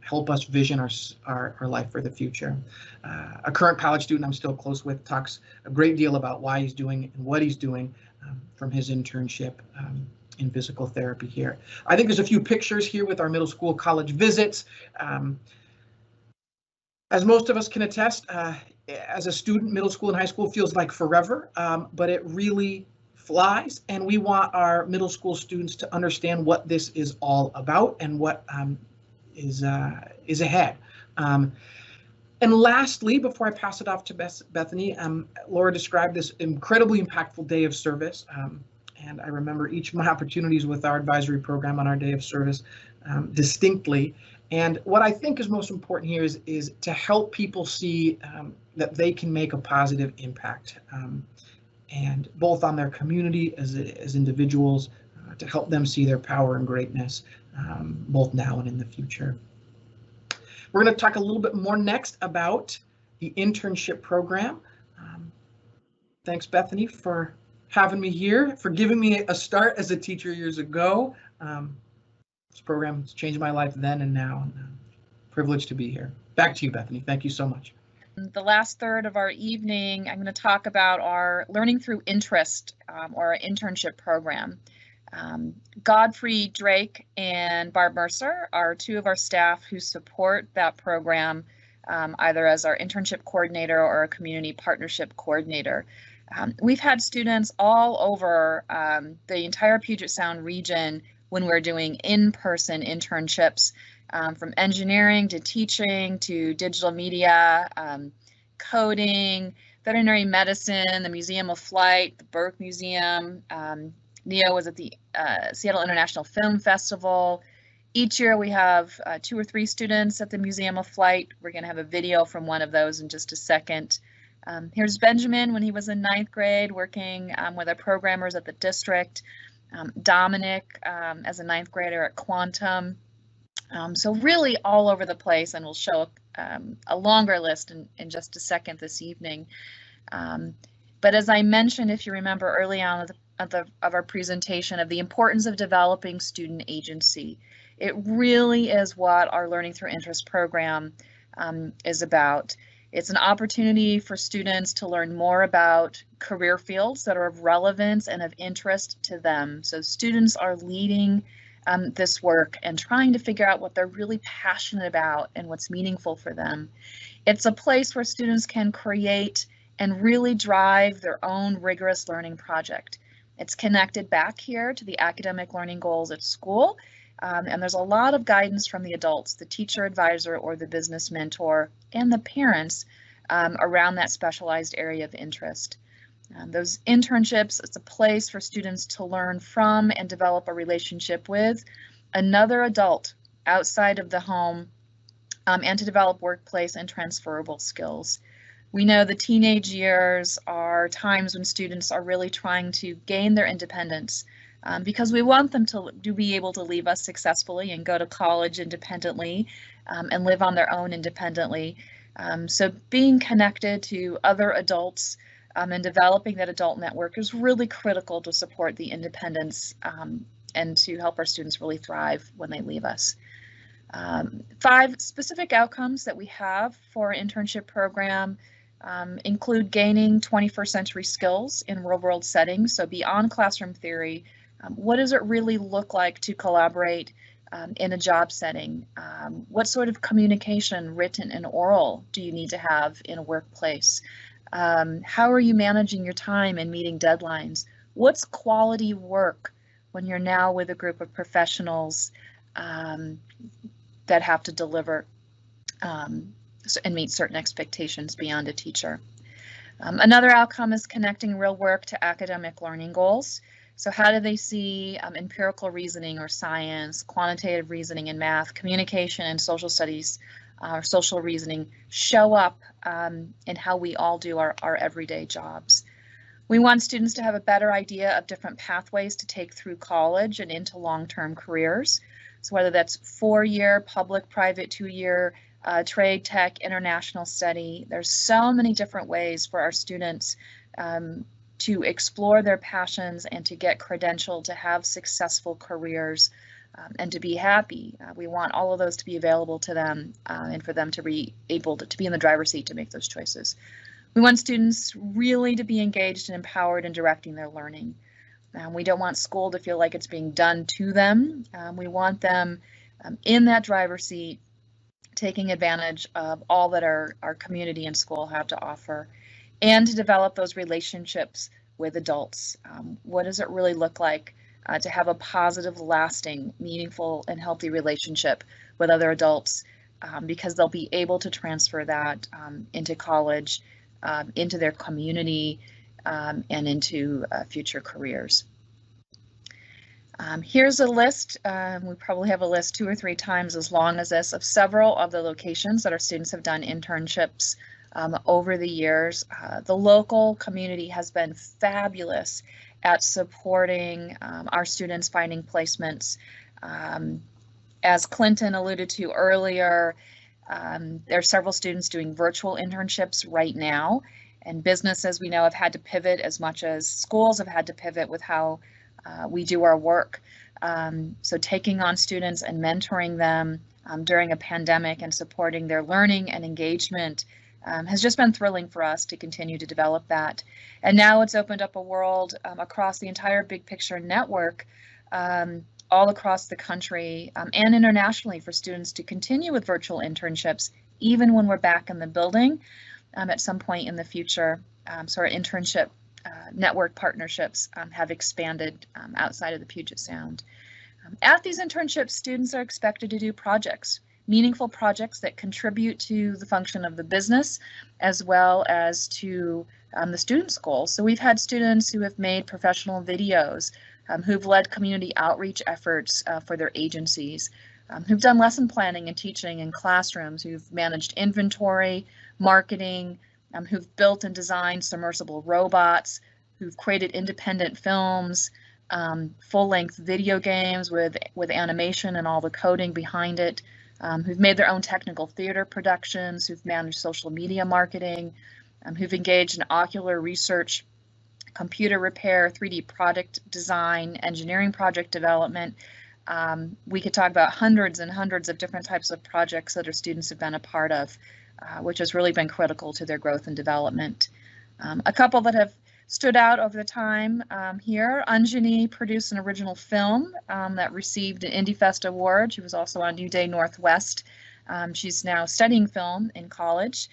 help us vision our life for the future? A current college student I'm still close with talks a great deal about why he's doing and what he's doing from his internship in physical therapy here. I think there's a few pictures here with our middle school college visits. As most of us can attest, as a student, middle school and high school feels like forever, but it really flies, and we want our middle school students to understand what this is all about and what is ahead. And lastly, before I pass it off to Bethany, Laura described this incredibly impactful day of service, and I remember each of my opportunities with our advisory program on our day of service distinctly. And what I think is most important here is to help people see that they can make a positive impact, and both on their community as individuals, to help them see their power and greatness, both now and in the future. We're going to talk a little bit more next about the internship program. Thanks, Bethany, for having me here, for giving me a start as a teacher years ago. This program has changed my life then and now. And, privileged to be here. Back to you, Bethany. Thank you so much. The last third of our evening, I'm going to talk about our Learning Through Interest, or our internship program. Godfrey Drake and Barb Mercer are 2 of our staff who support that program, either as our internship coordinator or a community partnership coordinator. We've had students all over the entire Puget Sound region when we're doing in-person internships, from engineering to teaching to digital media, coding, veterinary medicine, the Museum of Flight, the Burke Museum. Neo was at the Seattle International Film Festival. Each year we have 2 or 3 students at the Museum of Flight. We're going to have a video from one of those in just a second. Here's Benjamin when he was in 9th grade working with our programmers at the district. Dominic as a 9th grader at Quantum. So really all over the place, and we'll show a longer list in just a second this evening. But as I mentioned, if you remember early on of our presentation, of the importance of developing student agency, it really is what our Learning Through Interest program is about. It's an opportunity for students to learn more about career fields that are of relevance and of interest to them. So students are leading this work and trying to figure out what they're really passionate about and what's meaningful for them. It's a place where students can create and really drive their own rigorous learning project. It's connected back here to the academic learning goals at school, and there's a lot of guidance from the adults, the teacher advisor or the business mentor, and the parents around that specialized area of interest. Those internships, it's a place for students to learn from and develop a relationship with another adult outside of the home, and to develop workplace and transferable skills. We know the teenage years are times when students are really trying to gain their independence, because we want them to be able to leave us successfully and go to college independently and live on their own independently. So being connected to other adults and developing that adult network is really critical to support the independence and to help our students really thrive when they leave us. 5 specific outcomes that we have for our internship program include gaining 21st century skills in real world settings. So beyond classroom theory, what does it really look like to collaborate in a job setting? What sort of communication, written and oral, do you need to have in a workplace? How are you managing your time and meeting deadlines? What's quality work when you're now with a group of professionals that have to deliver and meet certain expectations beyond a teacher? Another outcome is connecting real work to academic learning goals. So how do they see empirical reasoning or science, quantitative reasoning and math, communication and social studies, or social reasoning show up in how we all do our everyday jobs? We want students to have a better idea of different pathways to take through college and into long-term careers. So whether that's 4-year, public, private, 2-year, trade, tech, international study, there's so many different ways for our students to explore their passions and to get credentialed, to have successful careers, and to be happy. We want all of those to be available to them and for them to be able to be in the driver's seat to make those choices. We want students really to be engaged and empowered in directing their learning. We don't want school to feel like it's being done to them. We want them in that driver's seat, taking advantage of all that our community and school have to offer, and to develop those relationships with adults. What does it really look like to have a positive, lasting, meaningful, and healthy relationship with other adults, because they'll be able to transfer that into college, into their community, and into future careers. Here's a list. We probably have a list 2 or 3 times as long as this of several of the locations that our students have done internships over the years. The local community has been fabulous at supporting our students finding placements. As Clinton alluded to earlier, there are several students doing virtual internships right now, and businesses we know have had to pivot as much as schools have had to pivot with how we do our work. So taking on students and mentoring them during a pandemic and supporting their learning and engagement has just been thrilling for us to continue to develop that. And now it's opened up a world across the entire Big Picture network, all across the country and internationally, for students to continue with virtual internships, even when we're back in the building at some point in the future. So our internship network partnerships have expanded outside of the Puget Sound. At these internships, students are expected to do projects, meaningful projects that contribute to the function of the business as well as to the students' goals. So we've had students who have made professional videos, who've led community outreach efforts for their agencies, who've done lesson planning and teaching in classrooms, who've managed inventory, marketing, who've built and designed submersible robots, who've created independent films, full-length video games with animation and all the coding behind it, who've made their own technical theater productions, who've managed social media marketing, who've engaged in ocular research, computer repair, 3D product design, engineering project development. We could talk about hundreds and hundreds of different types of projects that our students have been a part of, which has really been critical to their growth and development. A couple that have stood out over the time here, Anjani produced an original film that received an IndieFest award. She was also on New Day Northwest. She's now studying film in college.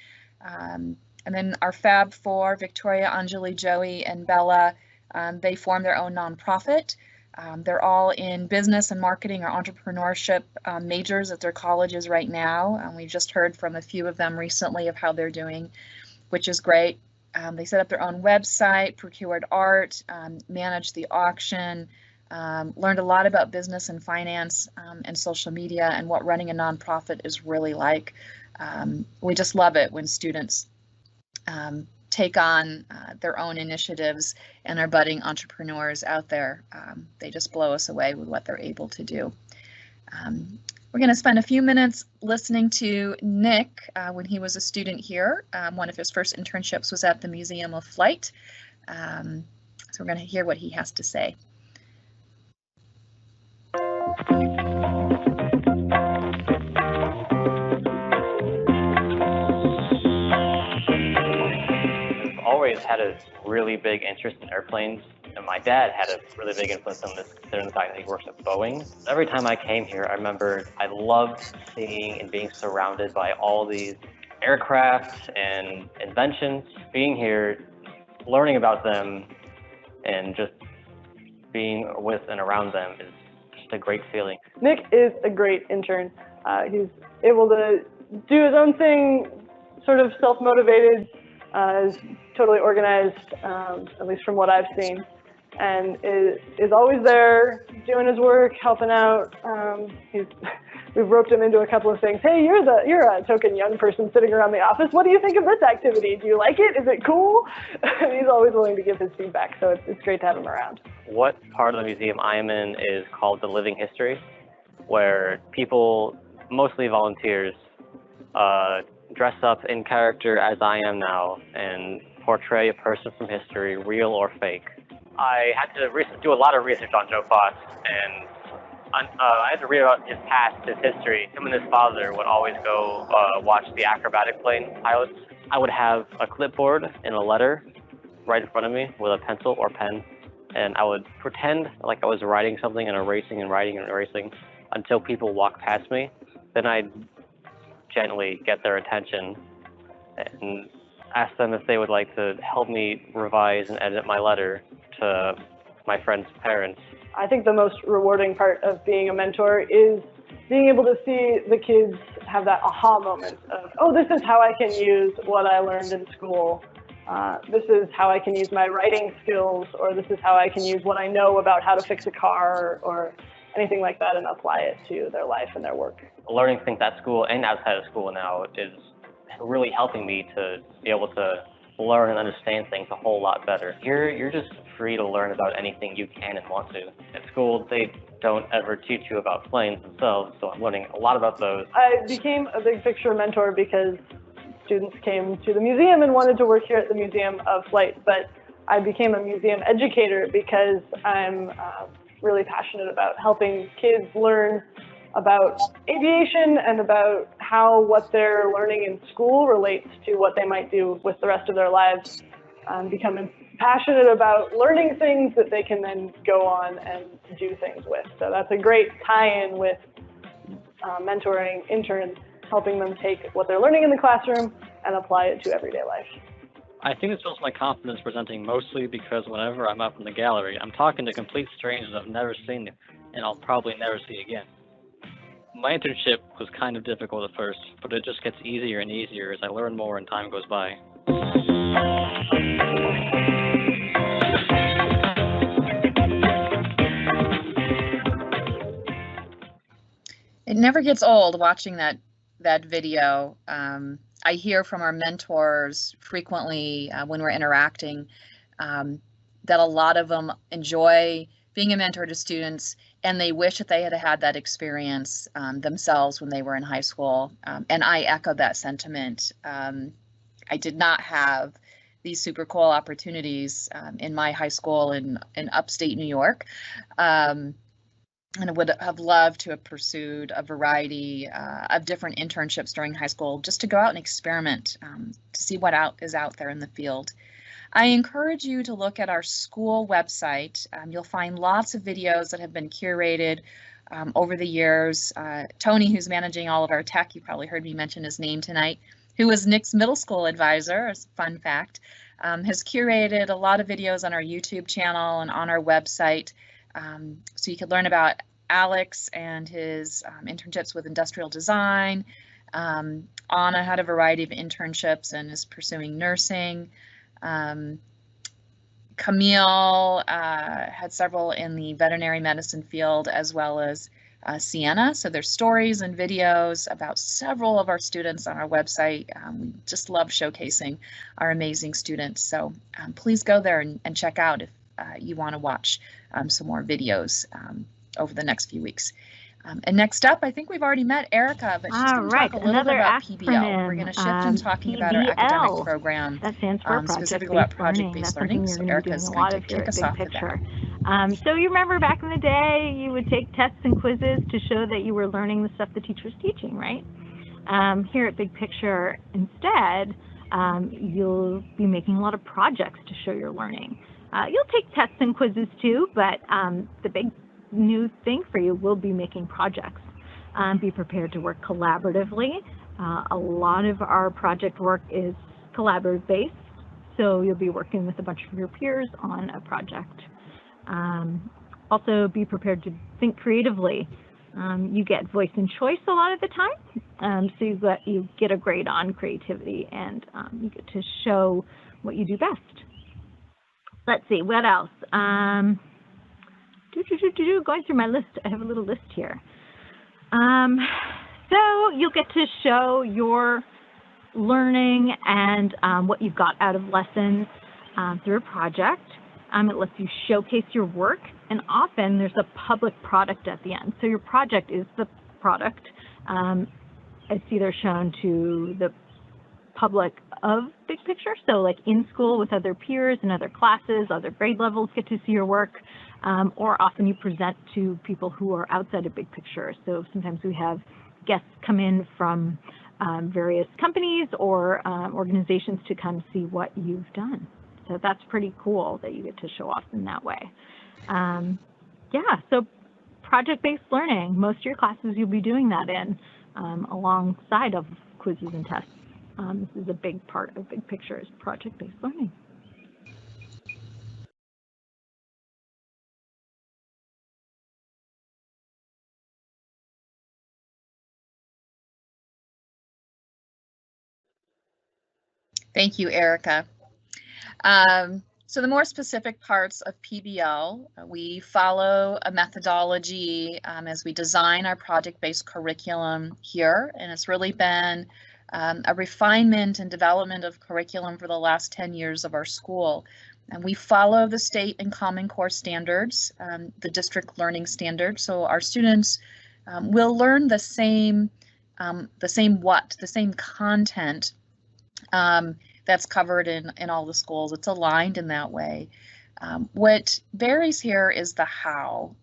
And then our Fab Four, Victoria, Anjali, Joey, and Bella, they formed their own nonprofit. They're all in business and marketing or entrepreneurship majors at their colleges right now. We just heard from a few of them recently of how they're doing, which is great. They set up their own website, procured art, managed the auction, learned a lot about business and finance and social media and what running a nonprofit is really like. We just love it when students take on their own initiatives and are budding entrepreneurs out there. They just blow us away with what they're able to do. We're going to spend a few minutes listening to Nick when he was a student here. One of his first internships was at the Museum of Flight. So we're going to hear what he has to say. I've always had a really big interest in airplanes. And my dad had a really big influence on this, considering the fact that he works at Boeing. Every time I came here, I remember I loved seeing and being surrounded by all these aircraft and inventions. Being here, learning about them, and just being with and around them is just a great feeling. Nick is a great intern. He's able to do his own thing, sort of self-motivated, is totally organized, at least from what I've seen, and is always there doing his work, helping out. We've roped him into a couple of things. Hey, you're a token young person sitting around the office. What do you think of this activity? Do you like it? Is it cool? And he's always willing to give his feedback, so it's great to have him around. What part of the museum I am in is called the Living History, where people, mostly volunteers, dress up in character as I am now and portray a person from history, real or fake. I had to do a lot of research on Joe Foss, and I had to read about his past, his history. Him and his father would always go watch the acrobatic plane pilots. I would have a clipboard and a letter right in front of me with a pencil or pen, and I would pretend like I was writing something and erasing and writing and erasing until people walked past me. Then I'd gently get their attention and ask them if they would like to help me revise and edit my letter to my friend's parents. I think the most rewarding part of being a mentor is being able to see the kids have that aha moment of, oh, this is how I can use what I learned in school. This is how I can use my writing skills, or this is how I can use what I know about how to fix a car, or anything like that, and apply it to their life and their work. Learning things at school and outside of school now is really helping me to be able to learn and understand things a whole lot better. You're just free to learn about anything you can and want to. At school, they don't ever teach you about planes themselves, so I'm learning a lot about those. I became a Big Picture mentor because students came to the museum and wanted to work here at the Museum of Flight, but I became a museum educator because I'm really passionate about helping kids learn about aviation and about how what they're learning in school relates to what they might do with the rest of their lives. Becoming passionate about learning things that they can then go on and do things with. So that's a great tie-in with mentoring interns, helping them take what they're learning in the classroom and apply it to everyday life. I think this builds my confidence presenting, mostly because whenever I'm up in the gallery, I'm talking to complete strangers I've never seen and I'll probably never see again. My internship was kind of difficult at first, but it just gets easier and easier as I learn more and time goes by. It never gets old watching that video. I hear from our mentors frequently when we're interacting that a lot of them enjoy being a mentor to students, and they wish that they had had that experience themselves when they were in high school. And I echo that sentiment. I did not have these super cool opportunities in my high school in upstate New York. And I would have loved to have pursued a variety of different internships during high school just to go out and experiment to see what is out there in the field. I encourage you to look at our school website. You'll find lots of videos that have been curated over the years. Tony, who's managing all of our tech, you probably heard me mention his name tonight, who was Nick's middle school advisor, as a fun fact, has curated a lot of videos on our YouTube channel and on our website. So you could learn about Alex and his internships with industrial design. Anna had a variety of internships and is pursuing nursing. Camille had several in the veterinary medicine field, as well as Sienna. So there's stories and videos about several of our students on our website. We just love showcasing our amazing students. So please go there and check out if you want to watch some more videos over the next few weeks. And next up, I think we've already met Erica, but she's going to talk a little bit about PBL. We're going to shift in talking about our academic program, that stands for specifically about project-based learning. So Erica is going to kick us off with that. So you remember back in the day, you would take tests and quizzes to show that you were learning the stuff the teacher was teaching, right? Here at Big Picture, instead, you'll be making a lot of projects to show your learning. You'll take tests and quizzes too, but the big new thing for you will be making projects. Be prepared to work collaboratively. A lot of our project work is collaborative based, so you'll be working with a bunch of your peers on a project. Also be prepared to think creatively. You get voice and choice a lot of the time, so you get a grade on creativity, and you get to show what you do best. Let's see, what else? Going through my list, I have a little list here. So you'll get to show your learning and what you've got out of lessons through a project. It lets you showcase your work, and often there's a public product at the end. So your project is the product. It's either shown to the public of Big Picture, so like in school with other peers and other classes, other grade levels get to see your work, or often you present to people who are outside of Big Picture. So sometimes we have guests come in from various companies or organizations to come see what you've done. So that's pretty cool that you get to show off in that way. Yeah, so project-based learning, most of your classes you'll be doing that in alongside of quizzes and tests. This is a big part of Big Picture, is project-based learning. Thank you, Erica. So the more specific parts of PBL, we follow a methodology as we design our project-based curriculum here, and it's really been a refinement and development of curriculum for the last 10 years of our school. And we follow the state and Common Core standards, the district learning standards, so our students will learn the same content that's covered in all the schools. It's aligned in that way. What varies here is the how.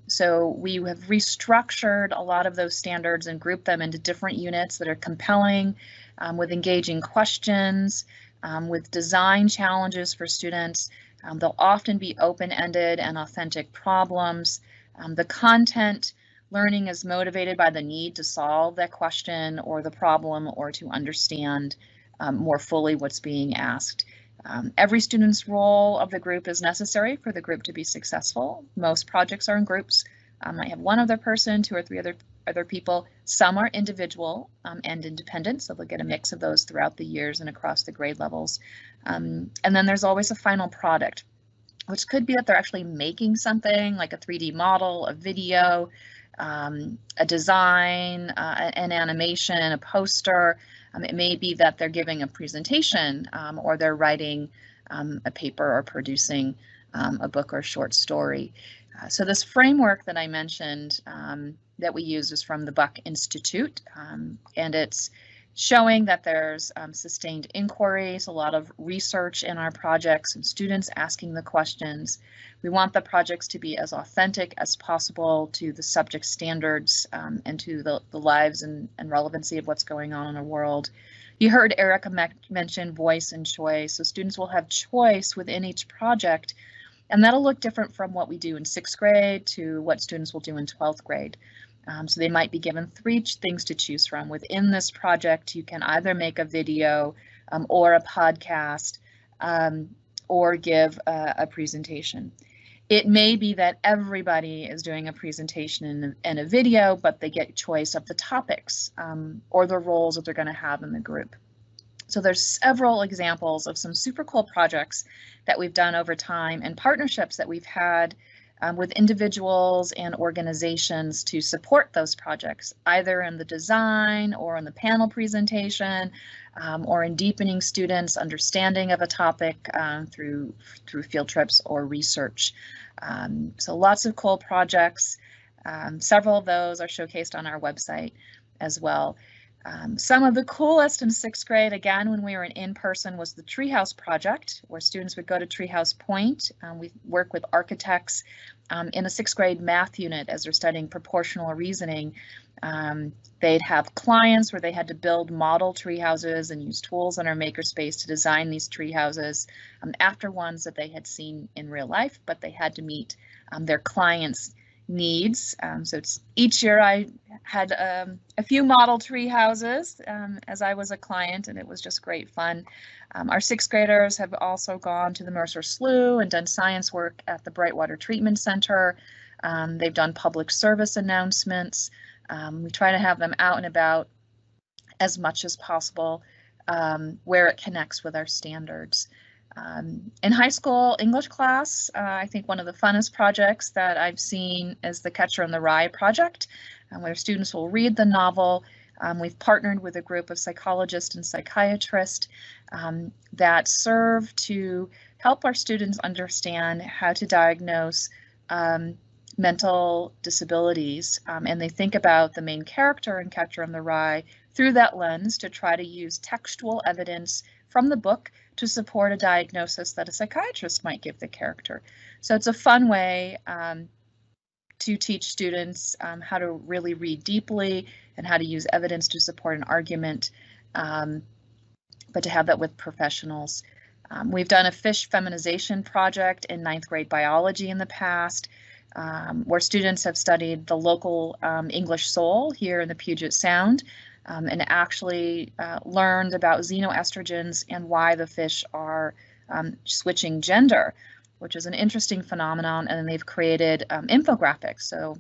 So we have restructured a lot of those standards and grouped them into different units that are compelling, with engaging questions, with design challenges for students. They'll often be open-ended and authentic problems. The content learning is motivated by the need to solve that question or the problem, or to understand more fully what's being asked. Every student's role of the group is necessary for the group to be successful. Most projects are in groups. I have one other person, 2 or 3 other people. Some are individual and independent, so they'll get a mix of those throughout the years and across the grade levels. And then there's always a final product, which could be that they're actually making something like a 3D model, a video, a design, an animation, a poster. It may be that they're giving a presentation, or they're writing a paper or producing a book or short story. So this framework that I mentioned that we use is from the Buck Institute, and it's showing that there's sustained inquiries, a lot of research in our projects, and students asking the questions. We want the projects to be as authentic as possible to the subject standards and to the lives and relevancy of what's going on in our world. You heard Erica mention voice and choice, so students will have choice within each project, and that'll look different from what we do in 6th grade to what students will do in 12th grade. So they might be given 3 things to choose from. Within this project, you can either make a video or a podcast or give a presentation. It may be that everybody is doing a presentation and a video, but they get choice of the topics or the roles that they're going to have in the group. So there's several examples of some super cool projects that we've done over time and partnerships that we've had with individuals and organizations to support those projects, either in the design or in the panel presentation, or in deepening students' understanding of a topic through field trips or research. So lots of cool projects. Several of those are showcased on our website as well. Some of the coolest in 6th grade, again, when we were in person, was the Treehouse Project, where students would go to Treehouse Point. We work with architects in a 6th grade math unit as they're studying proportional reasoning. They'd have clients where they had to build model tree houses and use tools in our makerspace to design these tree houses after ones that they had seen in real life, but they had to meet their clients' needs. So each year I had a few model tree houses as I was a client, and it was just great fun. Our 6th graders have also gone to the Mercer Slough and done science work at the Brightwater Treatment Center. They've done public service announcements. We try to have them out and about as much as possible where it connects with our standards. In high school English class, I think one of the funnest projects that I've seen is the Catcher in the Rye project, where students will read the novel. We've partnered with a group of psychologists and psychiatrists that serve to help our students understand how to diagnose mental disabilities, and they think about the main character in Catcher in the Rye through that lens to try to use textual evidence from the book to support a diagnosis that a psychiatrist might give the character. So it's a fun way to teach students how to really read deeply and how to use evidence to support an argument, but to have that with professionals. We've done a fish feminization project in 9th grade biology in the past, where students have studied the local English sole here in the Puget Sound, and actually learned about xenoestrogens and why the fish are switching gender, which is an interesting phenomenon. And then they've created infographics. So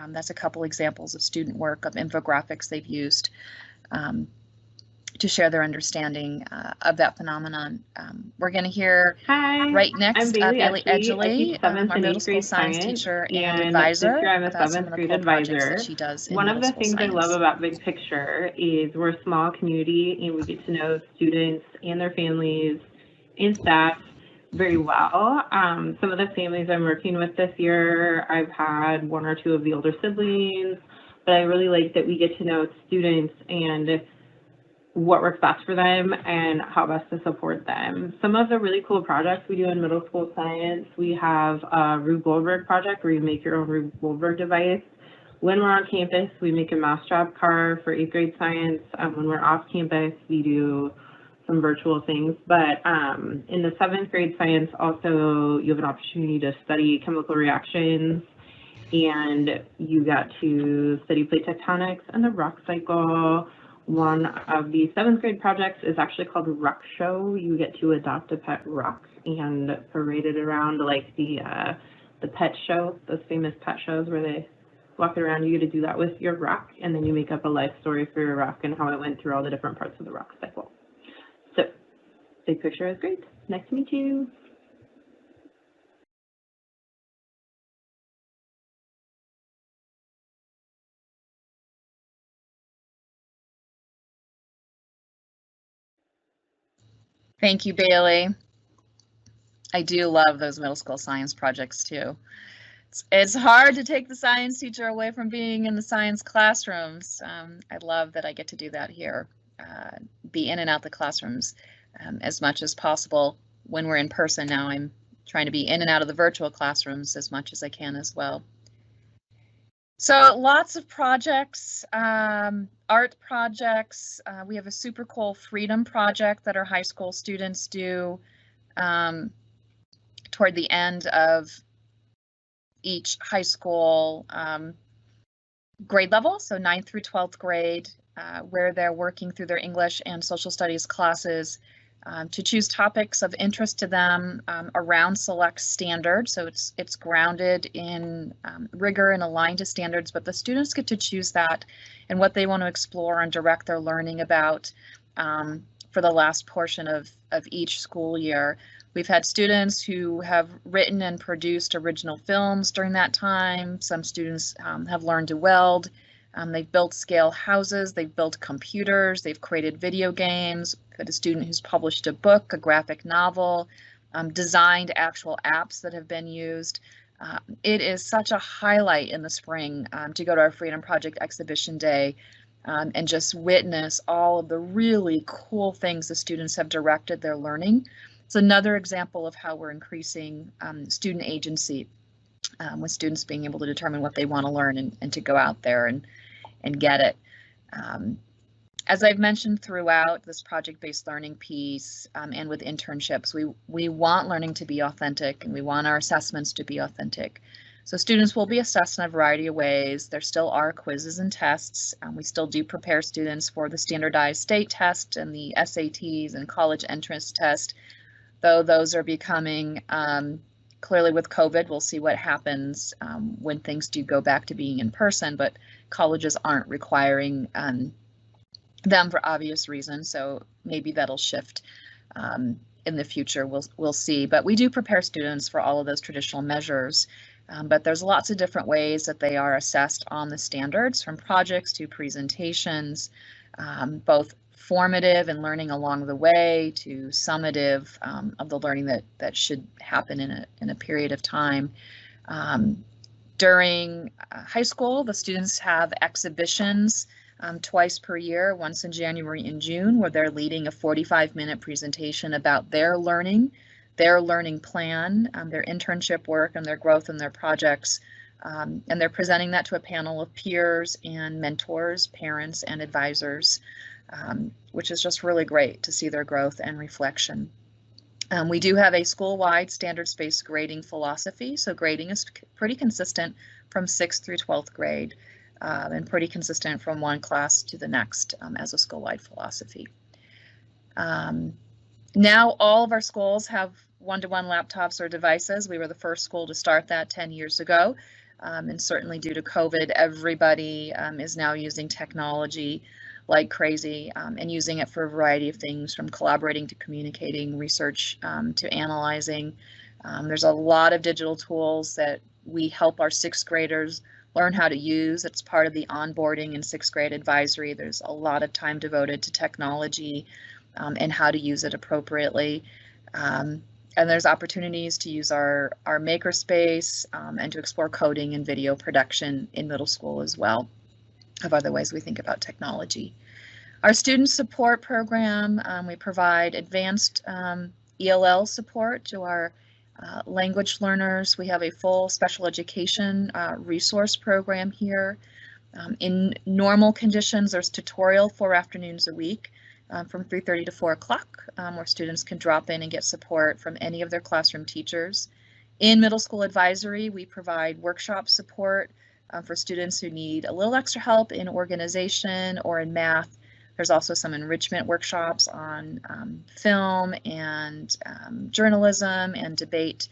that's a couple examples of student work of infographics they've used to share their understanding of that phenomenon. We're going to hear right next Bailey Edgley, our middle school science teacher and advisor, about some of the cool projects that she does in One of middle the school things I science. love about Big Picture is we're a small community and we get to know students and their families and staff very well. Some of the families I'm working with this year, I've had 1 or 2 of the older siblings, but I really like that we get to know students and what works best for them and how best to support them. Some of the really cool projects we do in middle school science, we have a Rube Goldberg project where you make your own Rube Goldberg device. When we're on campus, we make a mousetrap car for 8th grade science. When we're off campus, we do some virtual things. But in the 7th grade science, also, you have an opportunity to study chemical reactions, and you got to study plate tectonics and the rock cycle. One of the 7th grade projects is actually called Rock Show. You get to adopt a pet rock and parade it around like the pet show, those famous pet shows where they walk it around. You get to do that with your rock, and then you make up a life story for your rock and how it went through all the different parts of the rock cycle. So, Big Picture is great. Nice to meet you. Thank you, Bailey. I do love those middle school science projects too. It's hard to take the science teacher away from being in the science classrooms. I love that I get to do that here, be in and out the classrooms as much as possible when we're in person. Now I'm trying to be in and out of the virtual classrooms as much as I can as well. So lots of projects, art projects. We have a super cool freedom project that our high school students do toward the end of each high school grade level, so 9th through 12th grade, where they're working through their English and social studies classes to choose topics of interest to them around select standards. So it's grounded in rigor and aligned to standards, but the students get to choose that and what they want to explore and direct their learning about for the last portion of each school year. We've had students who have written and produced original films during that time. Some students have learned to weld. They've built scale houses, they've built computers, they've created video games. We've had a student who's published a book, a graphic novel, designed actual apps that have been used. It is such a highlight in the spring to go to our Freedom Project Exhibition Day and just witness all of the really cool things the students have directed their learning. It's another example of how we're increasing student agency with students being able to determine what they want to learn and to go out there and get it. As I've mentioned throughout this project-based learning piece and with internships, we want learning to be authentic and we want our assessments to be authentic. So students will be assessed in a variety of ways. There still are quizzes and tests. We still do prepare students for the standardized state test and the SATs and college entrance test, though those are becoming, clearly with COVID, we'll see what happens when things do go back to being in person, but colleges aren't requiring them for obvious reasons, so maybe that'll shift in the future. We'll see, but we do prepare students for all of those traditional measures. But there's lots of different ways that they are assessed on the standards, from projects to presentations, both formative and learning along the way to summative of the learning that should happen in a period of time. During high school, the students have exhibitions twice per year, once in January and June, where they're leading a 45-minute presentation about their learning plan, their internship work, and their growth in their projects. And they're presenting that to a panel of peers and mentors, parents, and advisors, which is just really great to see their growth and reflection. We do have a school-wide standards-based grading philosophy, so grading is pretty consistent from 6th through 12th grade and pretty consistent from one class to the next as a school-wide philosophy. Now all of our schools have one-to-one laptops or devices. We were the first school to start that 10 years ago. And certainly due to COVID, everybody is now using technology like crazy and using it for a variety of things, from collaborating to communicating, research to analyzing. There's a lot of digital tools that we help our 6th graders learn how to use. It's part of the onboarding and 6th grade advisory. There's a lot of time devoted to technology and how to use it appropriately. And there's opportunities to use our makerspace and to explore coding and video production in middle school as well, of other ways we think about technology. Our student support program, we provide advanced ELL support to our language learners. We have a full special education resource program here. In normal conditions, there's tutorial 4 afternoons a week. From 3:30 to 4 o'clock, where students can drop in and get support from any of their classroom teachers. In middle school advisory, we provide workshop support for students who need a little extra help in organization or in math. There's also some enrichment workshops on film and journalism and debate.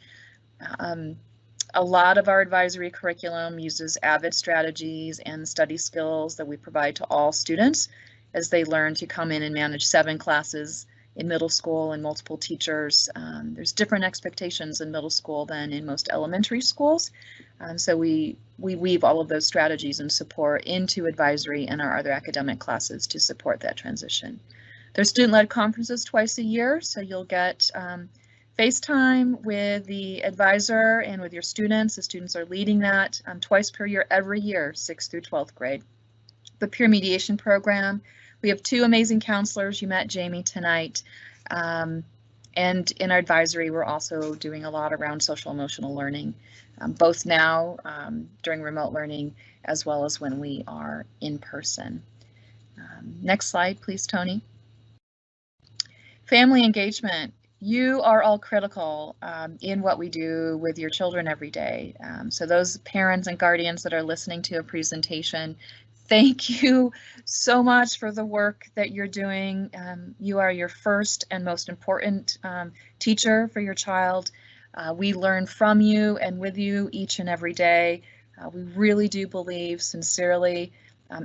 A lot of our advisory curriculum uses AVID strategies and study skills that we provide to all students as they learn to come in and manage 7 classes in middle school and multiple teachers. There's different expectations in middle school than in most elementary schools. So we weave all of those strategies and support into advisory and our other academic classes to support that transition. There's student-led conferences twice a year, so you'll get FaceTime with the advisor and with your students. The students are leading that twice per year, every year, 6th through 12th grade. The peer mediation program, we have 2 amazing counselors. You met Jamie tonight. And in our advisory, we're also doing a lot around social emotional learning, both now during remote learning, as well as when we are in person. Next slide, please, Tony. Family engagement. You are all critical in what we do with your children every day. So those parents and guardians that are listening to a presentation, thank you so much for the work that you're doing. You are your first and most important teacher for your child. We learn from you and with you each and every day. We really do believe sincerely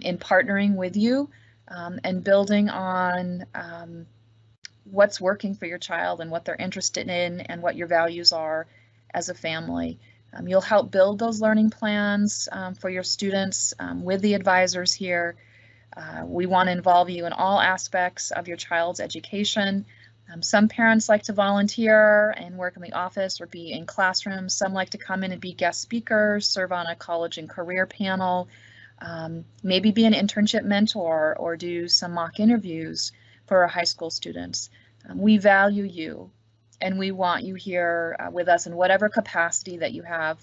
in partnering with you and building on what's working for your child and what they're interested in and what your values are as a family. You'll help build those learning plans for your students with the advisors here. We want to involve you in all aspects of your child's education. Some parents like to volunteer and work in the office or be in classrooms. Some like to come in and be guest speakers, serve on a college and career panel, maybe be an internship mentor or do some mock interviews for our high school students. We value you and we want you here with us in whatever capacity that you have.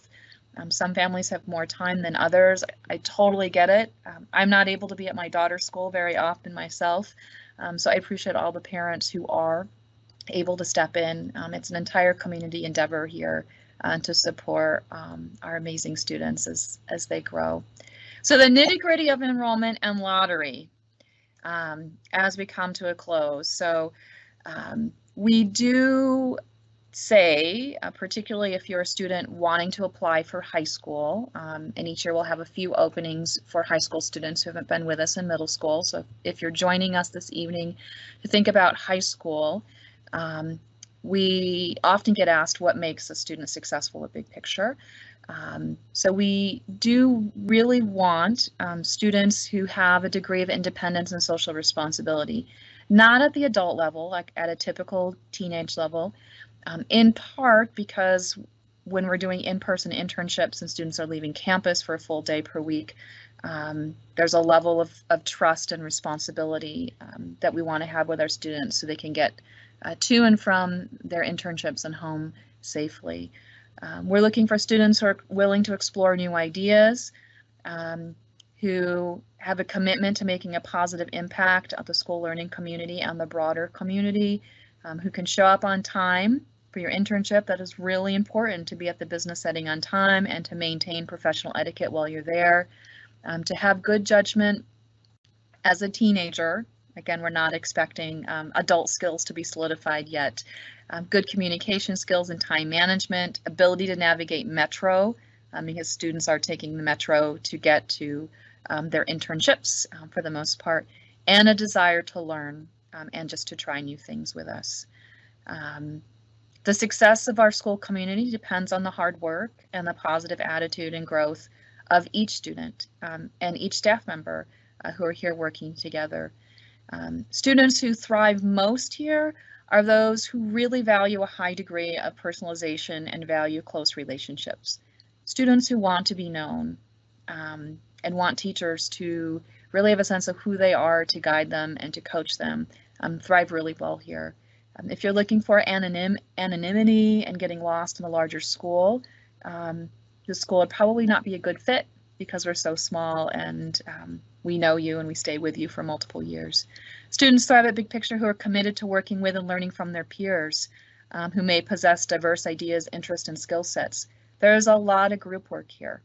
Some families have more time than others. I totally get it. I'm not able to be at my daughter's school very often myself, so I appreciate all the parents who are able to step in. It's an entire community endeavor here to support our amazing students as they grow. So the nitty-gritty of enrollment and lottery as we come to a close. So we do say, particularly if you're a student wanting to apply for high school, and each year we'll have a few openings for high school students who haven't been with us in middle school. So if you're joining us this evening to think about high school, we often get asked what makes a student successful at Big Picture. So we do really want students who have a degree of independence and social responsibility, not at the adult level, like at a typical teenage level, in part because when we're doing in-person internships and students are leaving campus for a full day per week, there's a level of trust and responsibility that we want to have with our students so they can get to and from their internships and home safely. We're looking for students who are willing to explore new ideas, who have a commitment to making a positive impact on the school learning community and the broader community, who can show up on time for your internship. That is really important, to be at the business setting on time and to maintain professional etiquette while you're there, to have good judgment as a teenager. Again, we're not expecting adult skills to be solidified yet. Good communication skills and time management, ability to navigate Metro, because students are taking the Metro to get to their internships for the most part, and a desire to learn and just to try new things with us. The success of our school community depends on the hard work and the positive attitude and growth of each student and each staff member who are here working together. Students who thrive most here are those who really value a high degree of personalization and value close relationships. Students who want to be known and want teachers to really have a sense of who they are, to guide them and to coach them, thrive really well here. If you're looking for anonymity and getting lost in a larger school, the school would probably not be a good fit because we're so small and we know you and we stay with you for multiple years. Students thrive at Big Picture who are committed to working with and learning from their peers, who may possess diverse ideas, interests, and skill sets. There's a lot of group work here,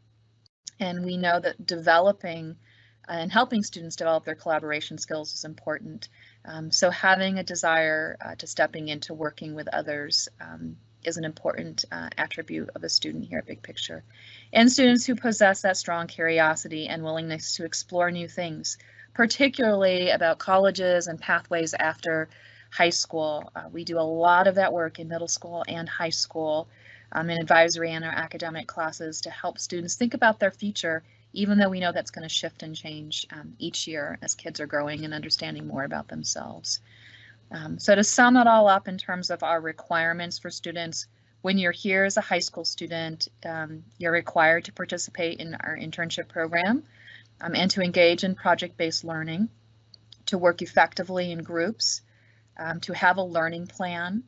and we know that developing and helping students develop their collaboration skills is important. So having a desire to stepping into working with others is an important attribute of a student here at Big Picture. And students who possess that strong curiosity and willingness to explore new things, particularly about colleges and pathways after high school. We do a lot of that work in middle school and high school in advisory and our academic classes to help students think about their future, even though we know that's going to shift and change each year as kids are growing and understanding more about themselves. So to sum it all up in terms of our requirements for students, when you're here as a high school student, you're required to participate in our internship program and to engage in project-based learning, to work effectively in groups, to have a learning plan,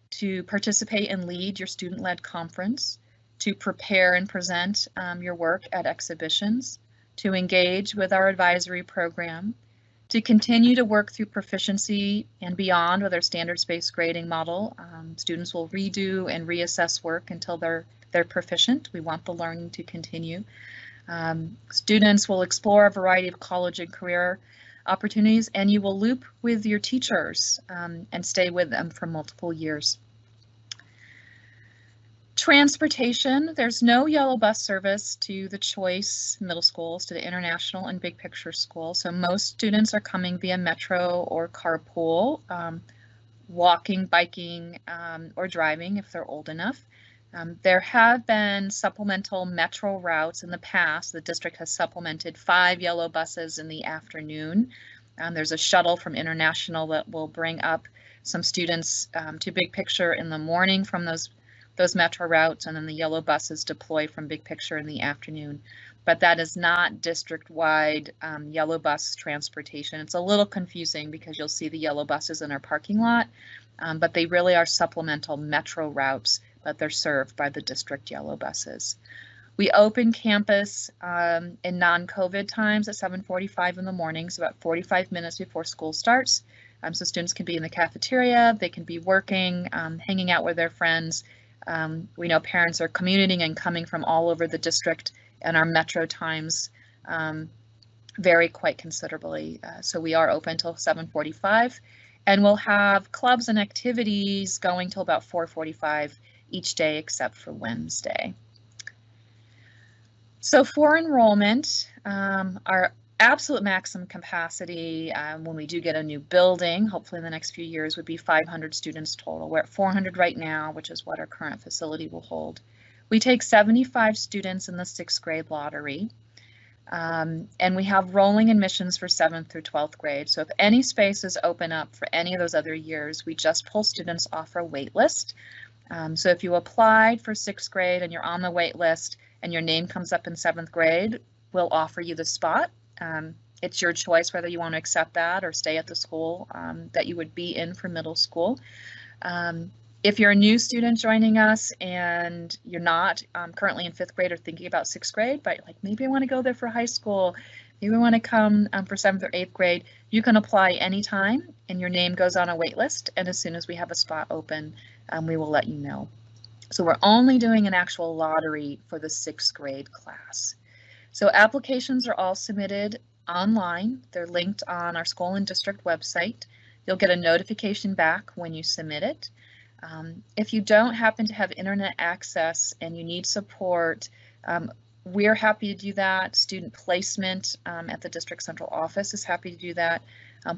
to participate and lead your student-led conference, to prepare and present your work at exhibitions, to engage with our advisory program, to continue to work through proficiency and beyond with our standards-based grading model. Students will redo and reassess work until they're proficient. We want the learning to continue. Students will explore a variety of college and career opportunities, and you will loop with your teachers and stay with them for multiple years. Transportation, there's no yellow bus service to the choice middle schools, to the international and Big Picture school. So most students are coming via Metro or carpool. walking, biking, or driving if they're old enough. There have been supplemental metro routes in the past. The district has supplemented 5 yellow buses in the afternoon. There's a shuttle from International that will bring up some students to Big Picture in the morning from those metro routes, and then the yellow buses deploy from Big Picture in the afternoon. But that is not district-wide yellow bus transportation. It's a little confusing because you'll see the yellow buses in our parking lot, but they really are supplemental metro routes, but they're served by the district yellow buses. We open campus in non-COVID times at 7:45 in the morning, so about 45 minutes before school starts. So students can be in the cafeteria, they can be working, hanging out with their friends. We know parents are commuting and coming from all over the district, and our metro times vary quite considerably. So we are open till 7:45, and we'll have clubs and activities going till about 4:45 each day except for Wednesday. So for enrollment, our absolute maximum capacity when we do get a new building, hopefully in the next few years, would be 500 students total. We're at 400 right now, which is what our current facility will hold. We take 75 students in the 6th grade lottery, and we have rolling admissions for 7th through 12th grade. So if any spaces open up for any of those other years, we just pull students off our wait list. So if you applied for 6th grade and you're on the wait list and your name comes up in 7th grade, we'll offer you the spot. It's your choice whether you want to accept that or stay at the school that you would be in for middle school. If you're a new student joining us and you're not currently in 5th grade or thinking about 6th grade, but like maybe I want to go there for high school, maybe I want to come for 7th or 8th grade, you can apply anytime and your name goes on a wait list, and as soon as we have a spot open, we will let you know. So we're only doing an actual lottery for the 6th grade class. So applications are all submitted online. They're linked on our school and district website. You'll get a notification back when you submit it. If you don't happen to have internet access and you need support, we're happy to do that. Student placement at the district central office is happy to do that.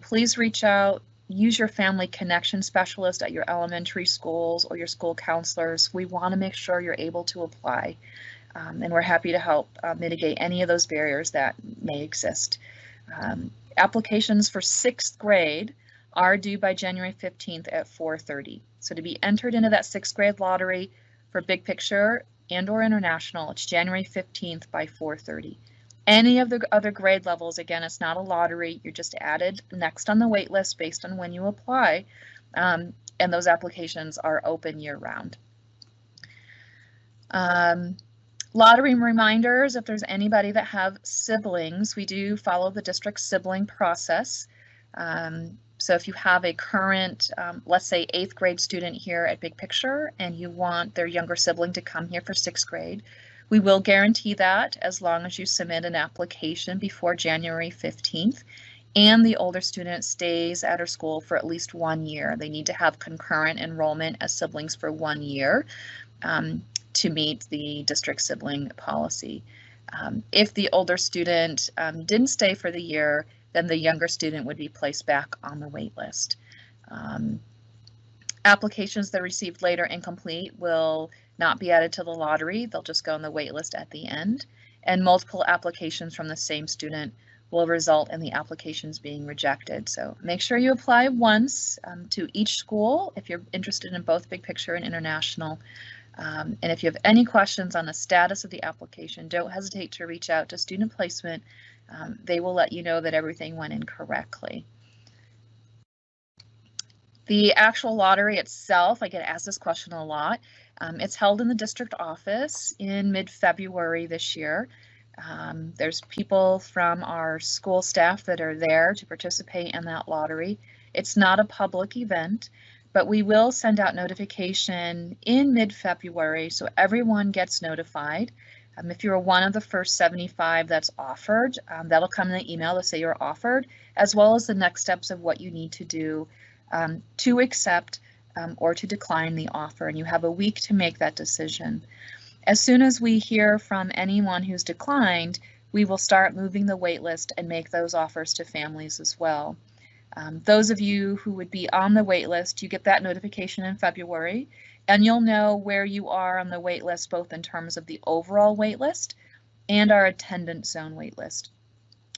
Please reach out. Use your family connection specialist at your elementary schools or your school counselors. We want to make sure you're able to apply, and we're happy to help mitigate any of those barriers that may exist. Applications for 6th grade are due by January 15th at 4:30. So to be entered into that 6th grade lottery for Big Picture and or International, it's January 15th by 4:30. Any of the other grade levels, again, it's not a lottery. You're just added next on the wait list based on when you apply, and those applications are open year round. Lottery reminders, if there's anybody that have siblings, we do follow the district sibling process. So if you have a current, let's say 8th grade student here at Big Picture and you want their younger sibling to come here for 6th grade, we will guarantee that as long as you submit an application before January 15th and the older student stays at our school for at least 1 year. They need to have concurrent enrollment as siblings for 1 year to meet the district sibling policy. If the older student didn't stay for the year, then the younger student would be placed back on the wait list. Applications that are received later incomplete will not be added to the lottery. They'll just go on the wait list at the end. And multiple applications from the same student will result in the applications being rejected. So make sure you apply once to each school if you're interested in both Big Picture and International. And if you have any questions on the status of the application, don't hesitate to reach out to Student Placement. They will let you know that everything went in correctly. The actual lottery itself, I get asked this question a lot. It's held in the district office in mid-February this year. There's people from our school staff that are there to participate in that lottery. It's not a public event, but we will send out notification in mid-February so everyone gets notified. If you're one of the first 75 that's offered, that'll come in the email to say you're offered, as well as the next steps of what you need to do to accept or to decline the offer, and you have a week to make that decision. As soon as we hear from anyone who's declined, we will start moving the wait list and make those offers to families as well. Those of you who would be on the wait list, you get that notification in February, and you'll know where you are on the wait list, both in terms of the overall wait list and our attendance zone wait list.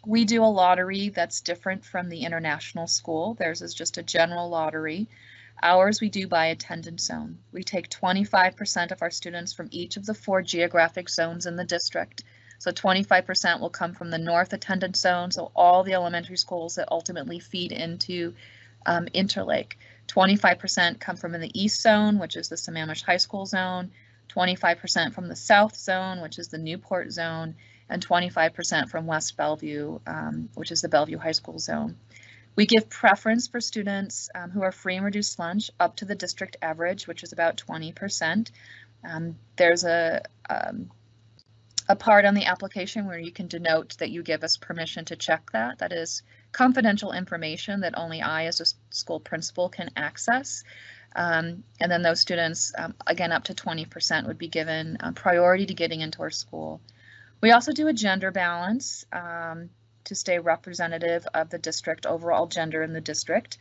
We do a lottery that's different from the international school. Theirs is just a general lottery. Ours we do by attendance zone. We take 25% of our students from each of the 4 geographic zones in the district. So 25% will come from the north attendance zone, so all the elementary schools that ultimately feed into Interlake. 25% come from in the east zone, which is the Sammamish High School zone, 25% from the south zone, which is the Newport zone, and 25% from West Bellevue, which is the Bellevue High School zone. We give preference for students who are free and reduced lunch up to the district average, which is about 20%. There's a part on the application where you can denote that you give us permission to check that. That is confidential information that only I as a school principal can access. And then those students, again, up to 20% would be given priority to getting into our school. We also do a gender balance to stay representative of the district, overall gender in the district.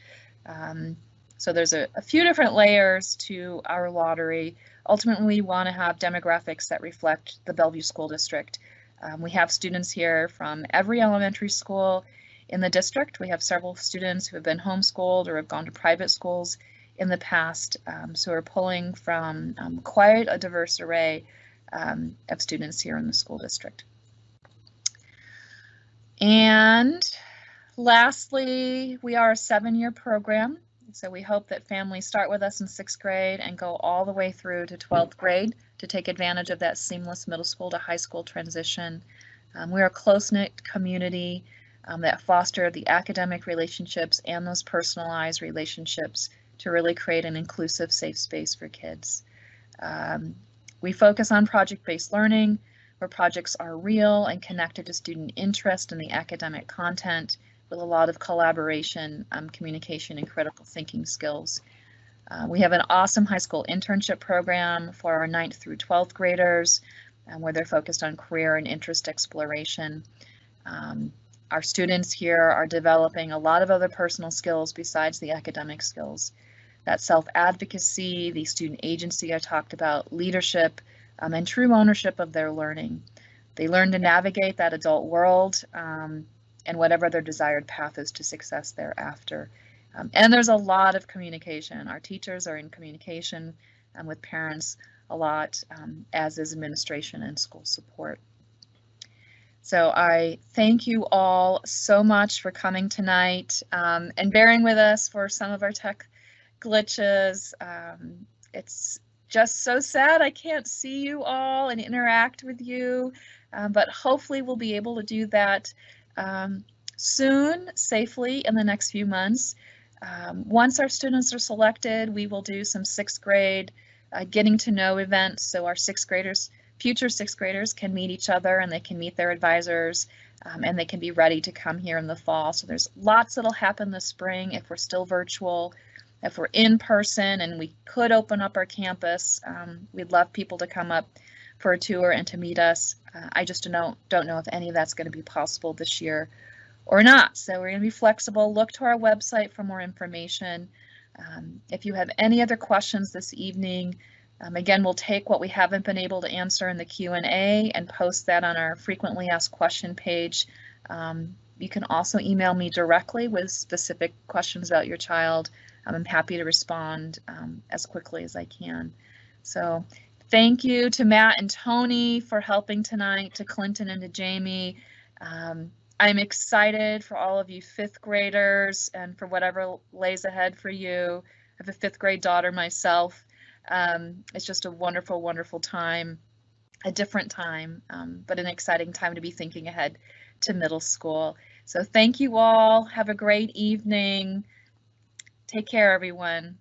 So there's a few different layers to our lottery. Ultimately, we want to have demographics that reflect the Bellevue School District. We have students here from every elementary school in the district. We have several students who have been homeschooled or have gone to private schools in the past, so we're pulling from quite a diverse array of students here in the school district. And lastly, we are a 7-year program. So we hope that families start with us in 6th grade and go all the way through to 12th grade to take advantage of that seamless middle school to high school transition. We're a close-knit community that foster the academic relationships and those personalized relationships to really create an inclusive, safe space for kids. We focus on project-based learning, where projects are real and connected to student interest in the academic content, with a lot of collaboration, communication, and critical thinking skills. We have an awesome high school internship program for our 9th through 12th graders, where they're focused on career and interest exploration. Our students here are developing a lot of other personal skills besides the academic skills. That self-advocacy, the student agency I talked about, leadership, and true ownership of their learning. They learn to navigate that adult world and whatever their desired path is to success thereafter. And there's a lot of communication. Our teachers are in communication with parents a lot, as is administration and school support. So I thank you all so much for coming tonight and bearing with us for some of our tech glitches. It's just so sad I can't see you all and interact with you, but hopefully we'll be able to do that soon, safely in the next few months. Once our students are selected, we will do some 6th grade getting to know events, so our 6th graders, future 6th graders, can meet each other and they can meet their advisors, and they can be ready to come here in the fall. So there's lots that'll happen this spring if we're still virtual. If we're in person and we could open up our campus, we'd love people to come up for a tour and to meet us. I just don't know if any of that's going to be possible this year or not. So we're going to be flexible. Look to our website for more information. If you have any other questions this evening, again, we'll take what we haven't been able to answer in the Q&A and post that on our frequently asked question page. You can also email me directly with specific questions about your child. I'm happy to respond as quickly as I can. So thank you to Matt and Tony for helping tonight, to Clinton and to Jamie. I'm excited for all of you 5th graders and for whatever lays ahead for you. I have a 5th grade daughter myself. It's just a wonderful, wonderful time, a different time, but an exciting time to be thinking ahead to middle school. So thank you all. Have a great evening. Take care, everyone.